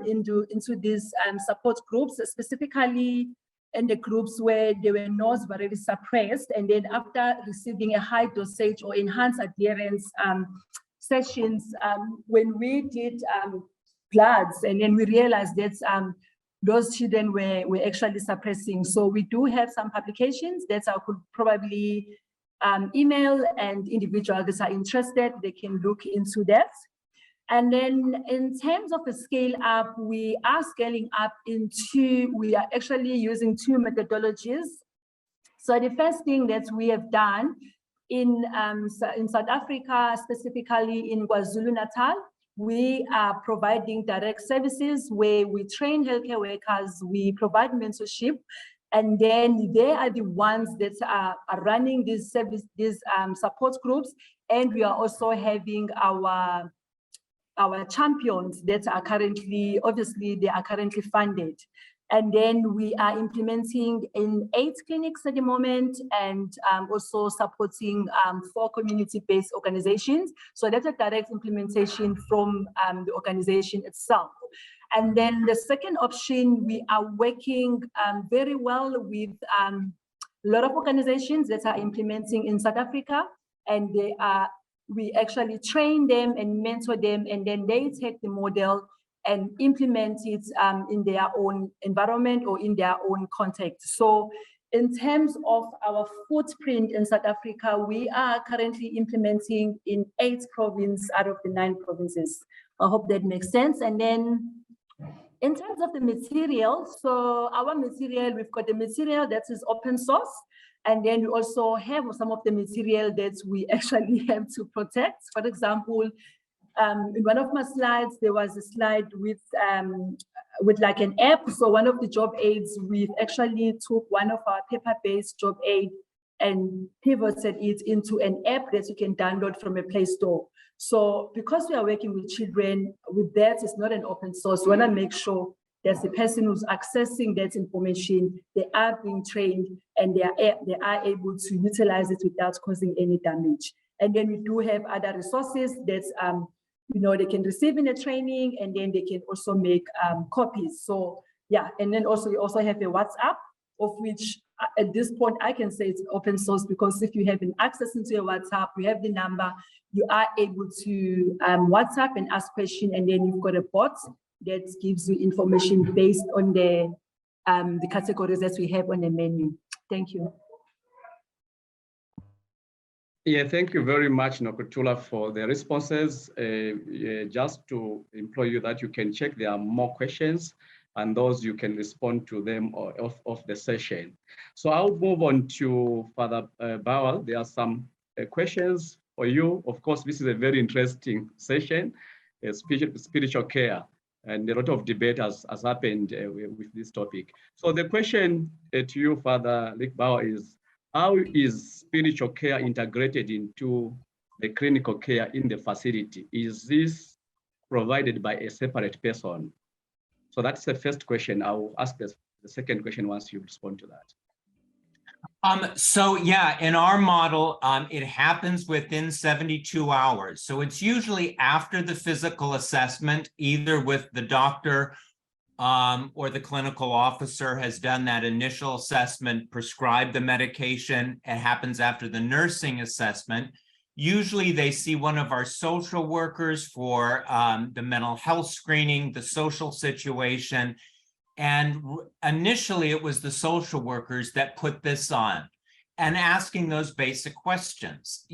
[SPEAKER 3] into these support groups, specifically in the groups where they were not virally suppressed, and then after receiving a high dosage or enhanced adherence sessions, when we did bloods, and then we realized that those children were actually suppressing. So we do have some publications that I could probably email, and individuals that are interested, they can look into that. And then in terms of the scale up, we are scaling up we are actually using two methodologies. So the first thing that we have done in South Africa, specifically in KwaZulu-Natal, we are providing direct services where we train healthcare workers, we provide mentorship, And then they are the ones that are running these support groups. And we are also having our champions that are currently, obviously, they are currently funded. And then we are implementing in 8 clinics at the moment, and also supporting 4 community-based organizations. So that's a direct implementation from the organization itself. And then the second option, we are working very well with a lot of organizations that are implementing in South Africa, and we actually train them and mentor them, and then they take the model and implement it in their own environment or in their own context. So in terms of our footprint in South Africa, we are currently implementing in 8 provinces out of the 9 provinces. I hope that makes sense. And then in terms of the material, so our material, we've got the material that is open source, and then we also have some of the material that we actually have to protect. For example, in one of my slides, there was a slide with like an app. So one of the job aids, we've actually took one of our paper-based job aid and pivoted it into an app that you can download from a Play Store. So because we are working with children, with that, it's not an open source. We want to make sure that the person who's accessing that information, they are being trained and they are able to utilize it without causing any damage. And then we do have other resources that they can receive in the training, and then they can also make copies. So yeah, and then also we also have a WhatsApp, of which at this point I can say it's open source, because if you have an access into your WhatsApp, you have the number, you are able to WhatsApp and ask questions, and then you've got a bot that gives you information based on the categories that we have on the menu. Thank you.
[SPEAKER 2] Yeah, thank you very much, Nokuthula, for the responses. Just to implore you that you can check, there are more questions, and those you can respond to them off the session. So I'll move on to Father Bauer. There are some questions for you. Of course, this is a very interesting session, spiritual care, and a lot of debate has happened with this topic. So the question to you, Father Rick Bauer, is, how is spiritual care integrated into the clinical care in the facility? Is this provided by a separate person? So that's the first question. I will ask the second question once you respond to that.
[SPEAKER 4] So yeah, in our model, it happens within 72 hours. So it's usually after the physical assessment, either with the doctor or the clinical officer has done that initial assessment, prescribed the medication. It happens after the nursing assessment. Usually they see one of our social workers for the mental health screening, the social situation. And initially it was the social workers that put this on and asking those basic questions.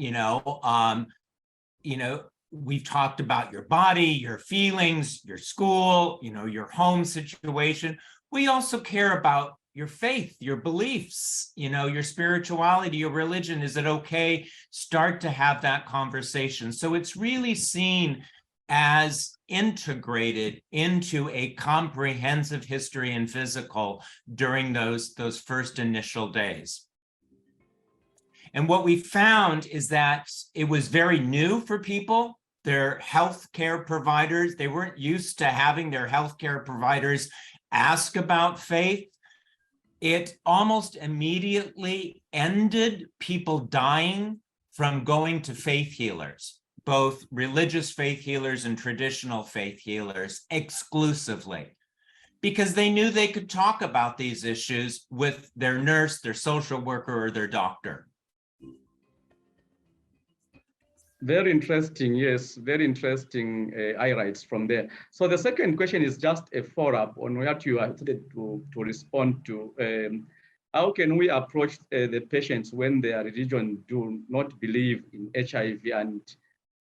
[SPEAKER 4] We've talked about your body, your feelings, your school, your home situation. We also care about your faith, your beliefs, your spirituality, your religion. Is it okay? Start to have that conversation. So it's really seen as integrated into a comprehensive history and physical during those first initial days. And what we found is that it was very new for people. Their healthcare providers, they weren't used to having their healthcare providers ask about faith. It almost immediately ended people dying from going to faith healers, both religious faith healers and traditional faith healers exclusively, because they knew they could talk about these issues with their nurse, their social worker, or their doctor.
[SPEAKER 2] Very interesting, yes, very interesting highlights from there. So the second question is just a follow-up on what you wanted to respond to. How can we approach the patients when their religion do not believe in HIV, and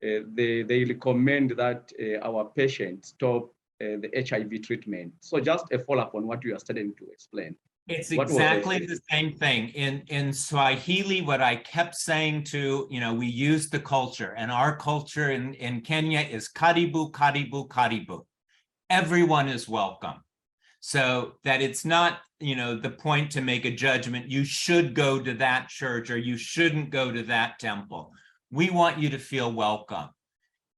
[SPEAKER 2] they recommend that our patients stop the HIV treatment? So just a follow-up on what you are starting to explain.
[SPEAKER 4] It's exactly the same thing. In Swahili, what I kept saying to, we use the culture, and our culture in Kenya is karibu, karibu, karibu. Everyone is welcome. So that it's not, the point to make a judgment, you should go to that church or you shouldn't go to that temple. We want you to feel welcome.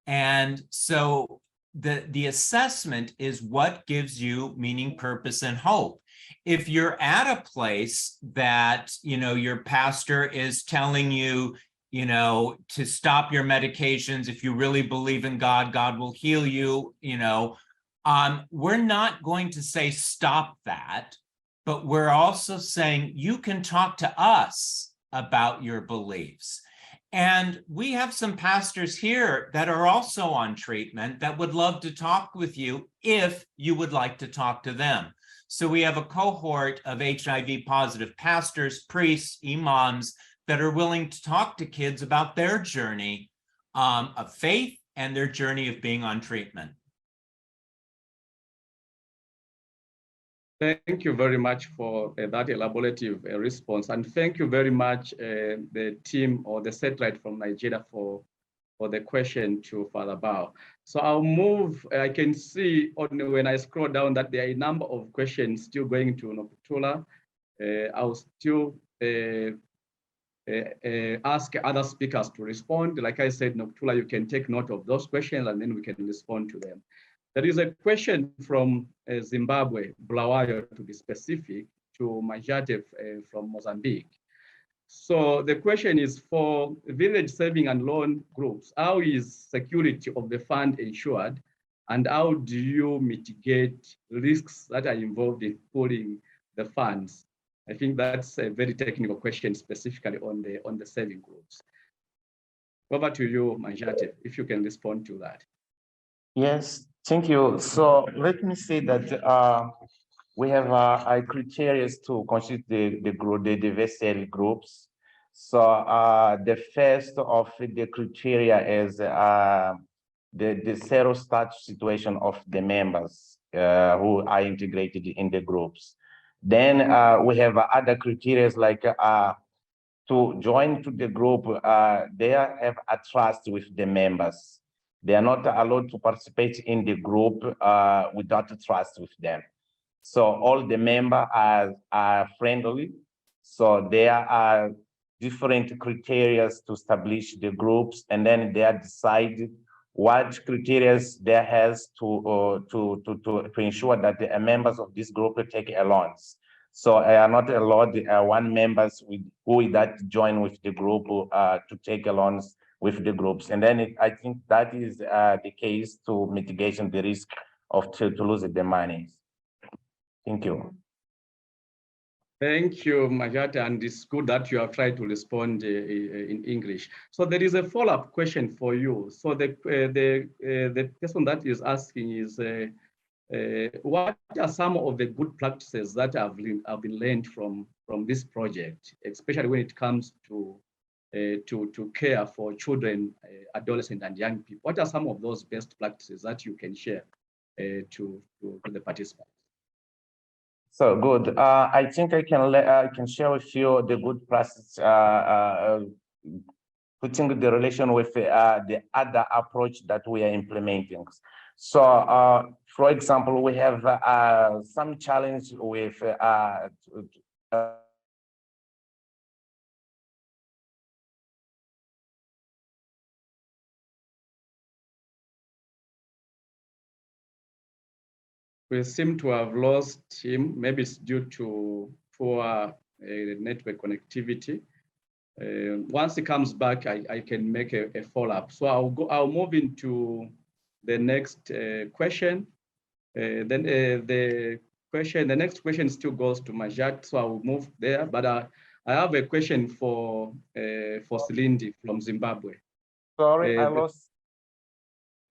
[SPEAKER 4] And so the assessment is what gives you meaning, purpose, and hope. If you're at a place that, your pastor is telling you, to stop your medications, if you really believe in God, God will heal you, we're not going to say stop that, but we're also saying you can talk to us about your beliefs. And we have some pastors here that are also on treatment that would love to talk with you if you would like to talk to them. So we have a cohort of HIV positive pastors, priests, imams that are willing to talk to kids about their journey of faith and their journey of being on treatment.
[SPEAKER 2] Thank you very much for that elaborative response. And thank you very much, the team or the satellite from Nigeria for the question to Father Bao. So I'll move, I can see when I scroll down that there are a number of questions still going to Nokuthula. I'll still ask other speakers to respond. Like I said, Nokuthula, you can take note of those questions and then we can respond to them. There is a question from Zimbabwe, Bulawayo to be specific, to Majate from Mozambique. So the question is for village saving and loan groups, how is security of the fund ensured? And how do you mitigate risks that are involved in pooling the funds? I think that's a very technical question specifically on the saving groups. Over to you, Majate, if you can respond to that.
[SPEAKER 5] Yes, thank you. So let me say that we have criteria to constitute the vessel groups. So the first of the criteria is the zero status situation of the members who are integrated in the groups. Then we have other criteria like to join to the group, they have a trust with the members. They are not allowed to participate in the group without trust with them. So all the members are friendly. So there are different criteria to establish the groups, and then they are decided what criteria there has to ensure that the members of this group take loans. So I are not allowed one members who that join with the group to take loans with the groups. And then I think that is the case to mitigation the risk of to lose the money. Thank you.
[SPEAKER 2] Thank you, Majate, and it's good that you have tried to respond in English. So there is a follow-up question for you. So the person that is asking is, what are some of the good practices that have been learned from this project, especially when it comes to care for children, adolescents, and young people? What are some of those best practices that you can share to the participants?
[SPEAKER 5] So good. I think I can share with you the good practice, putting the relation with the other approach that we are implementing. So, for example, we have some challenge with
[SPEAKER 2] we seem to have lost him. Maybe it's due to poor network connectivity. Once he comes back, I can make a follow-up. So I'll move into the next question. Then the next question still goes to Majat, so I will move there. But I have a question for Silindi from Zimbabwe.
[SPEAKER 5] Sorry, I lost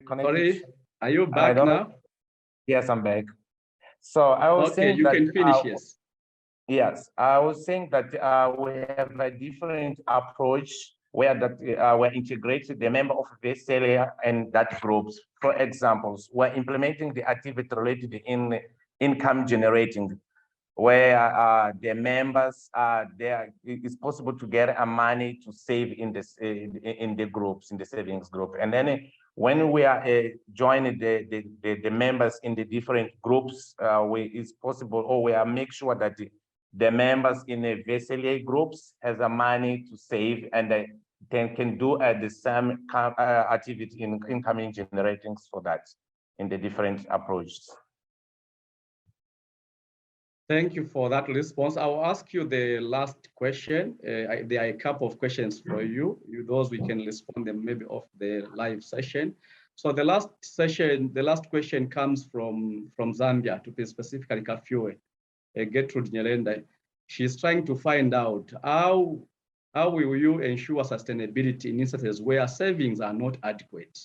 [SPEAKER 5] connection.
[SPEAKER 2] Sorry, are you back now?
[SPEAKER 5] Yes, I'm back. So I was saying
[SPEAKER 2] you
[SPEAKER 5] that
[SPEAKER 2] can finish, yes.
[SPEAKER 5] Yes, I was saying that we have a different approach where we're integrating the member of Veselia and that groups. For examples, we're implementing the activity related in income generating, where the members it's possible to get money to save in this in the groups, in the savings group, and then when we are joining the members in the different groups, it's possible, or we are make sure that the members in the VSLA groups has the money to save and they can do the same activity in incoming generating for that in the different approaches.
[SPEAKER 2] Thank you for that response. I will ask you the last question. There are a couple of questions for you. Those we can respond them maybe off the live session. So the last question comes from Zambia, to be specifically Kafue, Gertrude Nyelenda. She's trying to find out how will you ensure sustainability in instances where savings are not adequate?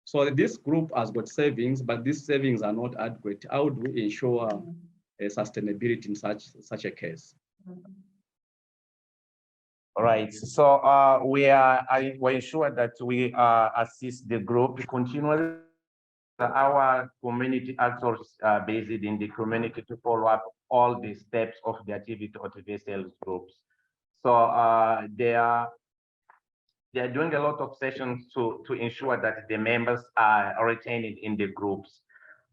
[SPEAKER 2] So this group has got savings, but these savings are not adequate. How do we ensure sustainability in such a case?
[SPEAKER 5] All right, so we ensure that we assist the group continually. Our community actors based in the community to follow up all the steps of the activity of the VSL groups. So they are doing a lot of sessions to ensure that the members are retained in the groups.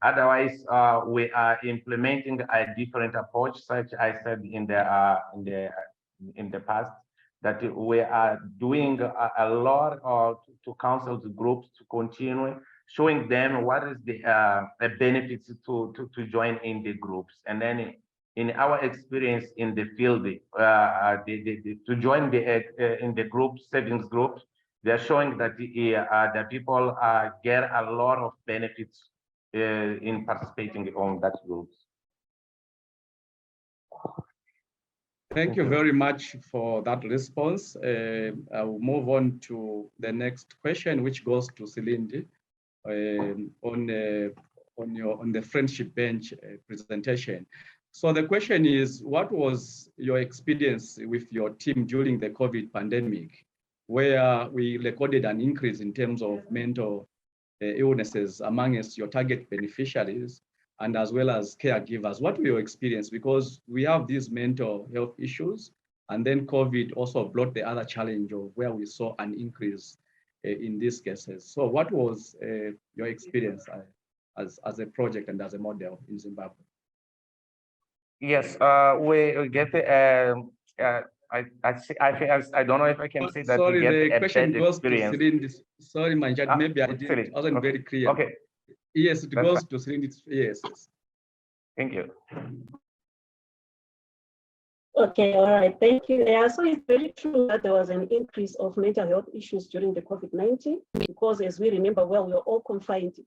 [SPEAKER 5] Otherwise, we are implementing a different approach, such I said in the past, that we are doing a lot to counsel the groups to continue showing them what is the benefits to join in the groups. And then in our experience in the field, to join in the group, savings groups, they're showing that the people get a lot of benefits in participating on that groups.
[SPEAKER 2] Thank you very much for that response. I will move on to the next question, which goes to Silindi on the Friendship Bench presentation. So the question is, what was your experience with your team during the COVID pandemic, where we recorded an increase in terms of mental illnesses amongst your target beneficiaries and as well as caregivers? What were your experience? Because we have these mental health issues, and then COVID also brought the other challenge of where we saw an increase in these cases. So what was your experience as a project and as a model in Zimbabwe?
[SPEAKER 5] Yes, we get I don't know if I can say that.
[SPEAKER 2] Sorry,
[SPEAKER 5] we get
[SPEAKER 2] the
[SPEAKER 5] a
[SPEAKER 2] question
[SPEAKER 5] bad
[SPEAKER 2] goes to
[SPEAKER 5] experience.
[SPEAKER 2] Silindi. Sorry, Manjat, maybe I wasn't
[SPEAKER 5] okay.
[SPEAKER 2] very clear.
[SPEAKER 5] Okay.
[SPEAKER 2] Yes, it
[SPEAKER 5] That's
[SPEAKER 2] goes to Silindi. Yes.
[SPEAKER 5] Thank you.
[SPEAKER 6] Okay, all right, thank you. Yeah, so it's very true that there was an increase of mental health issues during the COVID-19, because as we remember well, we were all confined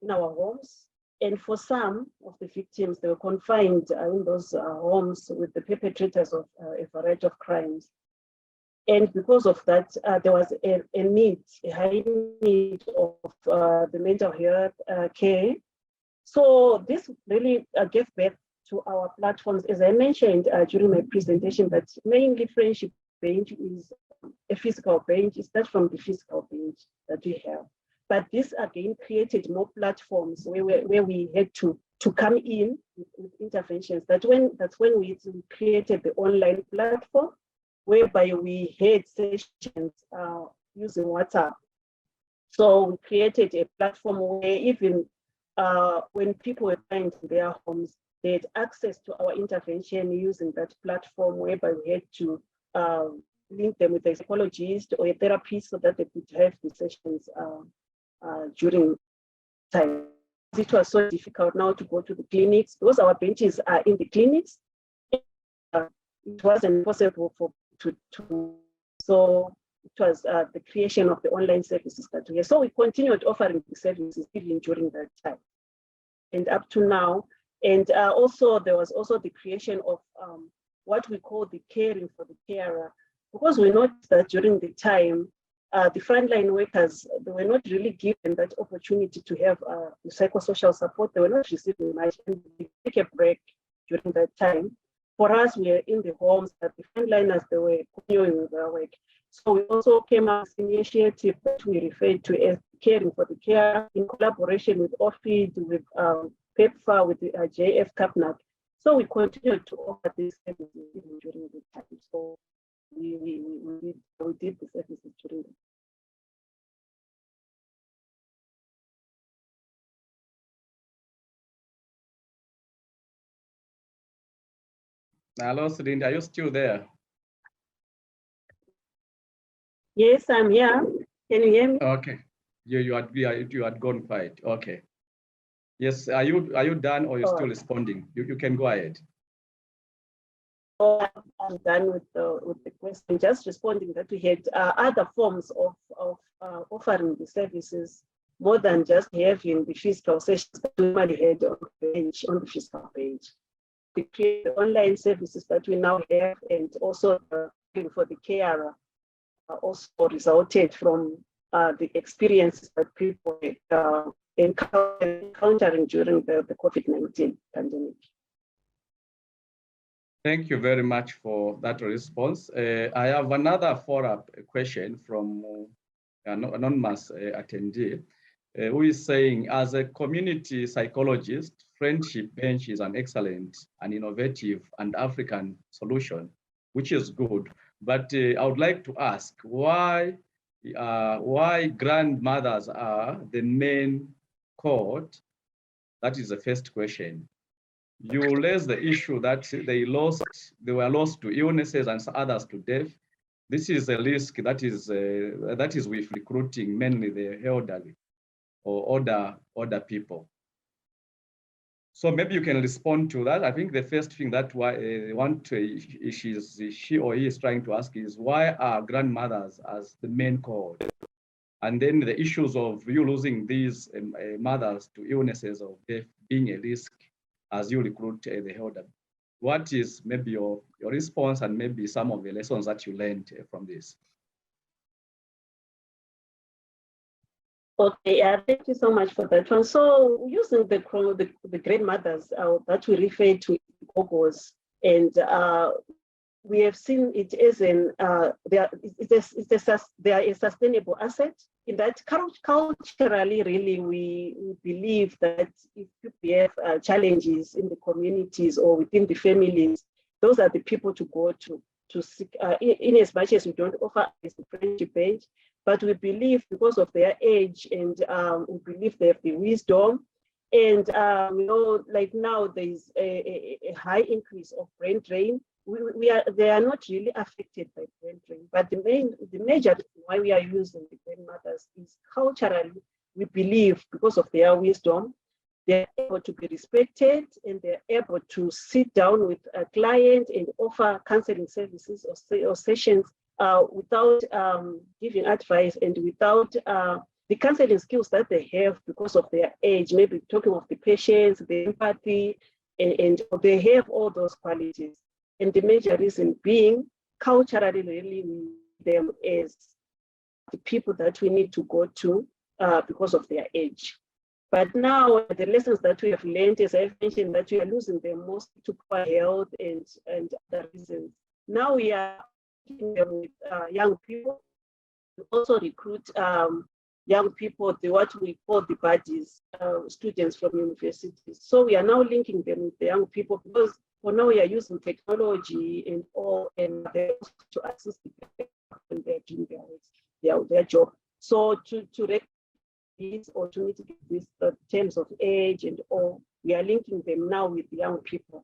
[SPEAKER 6] in our homes. And for some of the victims, they were confined in those homes with the perpetrators of a variety of crimes. And because of that, there was a high need of the mental health care. So this really gave birth to our platforms. As I mentioned during my presentation, that mainly Friendship Bench is a physical bench. It starts from the physical bench that we have. But this again created more platforms where we had to come in with interventions. That's when we created the online platform, whereby we had sessions using WhatsApp. So we created a platform where even when people were in their homes, they had access to our intervention using that platform, whereby we had to link them with a psychologist or a therapist so that they could have the sessions during time. It was so difficult now to go to the clinics because our benches are in the clinics. It wasn't possible so it was the creation of the online services that we have. So we continued offering the services even during that time and up to now. And also there was also the creation of what we call the caring for the carer, because we noticed that during the time, the frontline workers, they were not really given that opportunity to have the psychosocial support. They were not receiving much, and we took a break during that time. For us, we are in the homes, but the frontliners, they were continuing with their work. So we also came up with an initiative that we referred to as Caring for the Care, in collaboration with OFID, with PEPFAR, with the JF CAPNAC. So we continued to offer these services even during the time. So we did the services during the time.
[SPEAKER 2] Hello, Cindy, are you still there?
[SPEAKER 6] Yes, I'm here. Can you hear me?
[SPEAKER 2] Okay. You had gone quiet. Okay. Yes, are you done or you're still responding? You can go ahead.
[SPEAKER 6] Oh, I'm done with the question. Just responding that we had other forms of offering the services more than just having the physical sessions that we normally had on the physical page. We create online services that we now have, and also for the carer also resulted from the experiences that people encountering during the COVID-19 pandemic.
[SPEAKER 2] Thank you very much for that response. I have another follow-up question from an anonymous attendee who is saying, as a community psychologist, Friendship Bench is an excellent and innovative and African solution, which is good. But I would like to ask why grandmothers are the main cohort. That is the first question. You raise the issue that they were lost to illnesses and others to death. This is a risk that is with recruiting mainly the elderly or older people. So maybe you can respond to that. I think the first thing that she or he is trying to ask is, why are grandmothers as the main cause? And then the issues of you losing these mothers to illnesses or death being a risk as you recruit the elderly. What is maybe your response and maybe some of the lessons that you learned from this?
[SPEAKER 6] Okay, thank you so much for that one. So using the grandmothers that we refer to gogos, and we have seen it as they are a sustainable asset. In that culturally, really, we believe that if people have challenges in the communities or within the families, those are the people to go to seek. In as much as we don't offer as the Friendship Bench, but we believe because of their age and we believe they have the wisdom. And like now there's a high increase of brain drain. They are not really affected by brain drain, but the major reason why we are using the grandmothers is culturally, we believe because of their wisdom, they're able to be respected and they're able to sit down with a client and offer counseling services or sessions without giving advice and without the counseling skills that they have because of their age, maybe talking of the patients, the empathy, and they have all those qualities. And the major reason being culturally, really, them as the people that we need to go to because of their age. But now the lessons that we have learned, as I've mentioned, that we are losing them most to poor health and other reasons. Now we are working with young people. We also recruit young people, what we call the buddies, students from universities. So we are now linking them with the young people because for now we are using technology and all, and to assist them when they're doing their job. So to this or to mitigate these terms of age and all, we are linking them now with young people.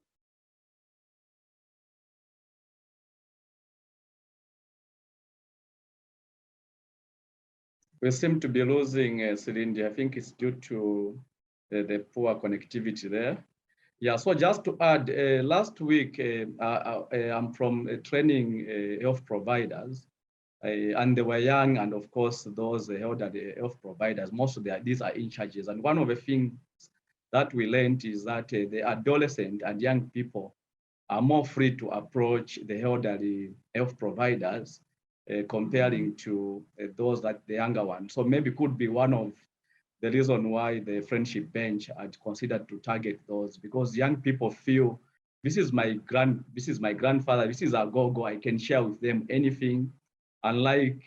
[SPEAKER 2] We seem to be losing Cindy. I think it's due to the poor connectivity there. Yeah, so just to add, last week, I'm from training health providers, and they were young, and of course, those elderly health providers, most of these are in charges. And one of the things that we learned is that the adolescent and young people are more free to approach the elderly health providers comparing to those that the younger ones. So maybe could be one of the reason why the Friendship Bench had considered to target those, because young people feel this is my grandfather, this is our go-go, I can share with them anything, unlike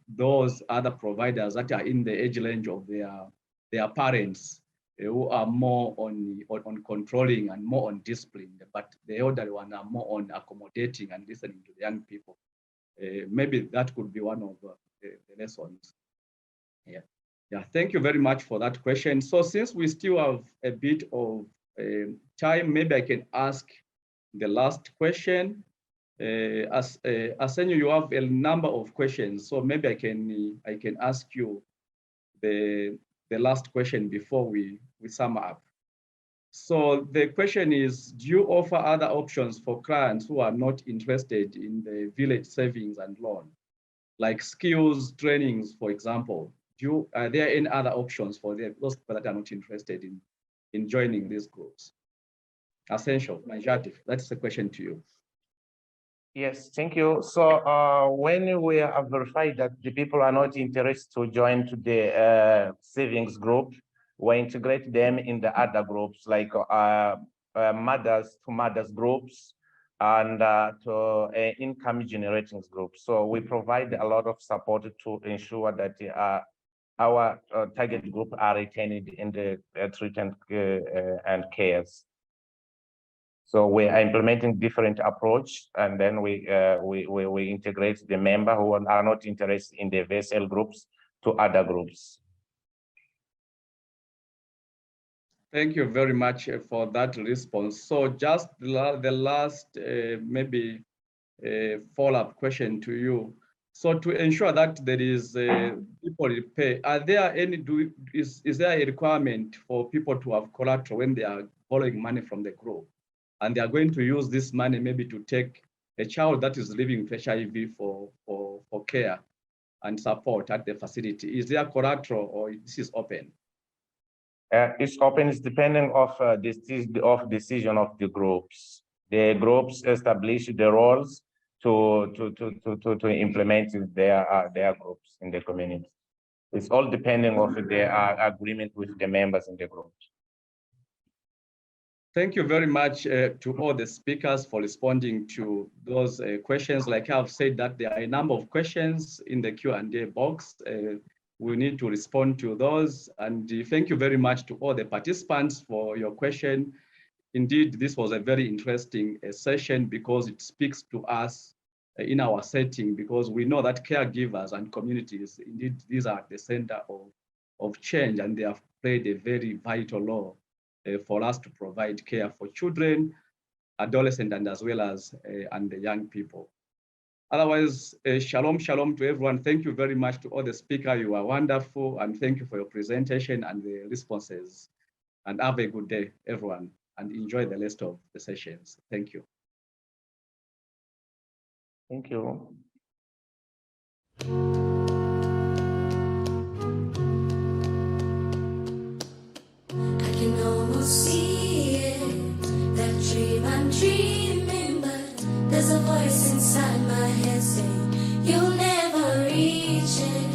[SPEAKER 2] those other providers that are in the age range of their parents who are more on controlling and more on discipline, but the elderly one are more on accommodating and listening to the young people. Maybe that could be one of the lessons. Yeah, thank you very much for that question. So since we still have a bit of time, maybe I can ask the last question. Arsenio, you have a number of questions, so maybe I can ask you the last question before we sum up. So the question is, do you offer other options for clients who are not interested in the village savings and loan, like skills trainings, for example? Are there any other options for those people that are not interested in joining these groups? Essential, Najati, that's the question to you.
[SPEAKER 5] Yes, thank you. So when we have verified that the people are not interested to join to the savings group, we integrate them in the other groups like mothers to mothers groups and to income generating groups. So we provide a lot of support to ensure that our target group are retained in the treatment and cares. So we are implementing different approach, and then we integrate the member who are not interested in the VSL groups to other groups.
[SPEAKER 2] Thank you very much for that response. So just the last maybe follow-up question to you. So to ensure that there is people pay, are there any, is there a requirement for people to have collateral when they are borrowing money from the group? And they are going to use this money maybe to take a child that is living with HIV for care and support at the facility. Is there collateral or this is open?
[SPEAKER 5] It's open, it's depending of decision of the groups. The groups establish the roles to implement their groups in the community. It's all depending of their agreement with the members in the group.
[SPEAKER 2] Thank you very much to all the speakers for responding to those questions. Like I've said, that there are a number of questions in the Q&A box. We need to respond to those. And thank you very much to all the participants for your question. Indeed, this was a very interesting session because it speaks to us in our setting, because we know that caregivers and communities, indeed, these are at the center of change, and they have played a very vital role for us to provide care for children, adolescents, and as well as and the young people. Otherwise, shalom, shalom to everyone. Thank you very much to all the speakers. You are wonderful, and thank you for your presentation and the responses. And have a good day, everyone, and enjoy the rest of the sessions. Thank you.
[SPEAKER 5] Thank you.
[SPEAKER 1] I can almost see it, that dream I'm dreaming, but there's a voice inside my head saying you'll never reach it.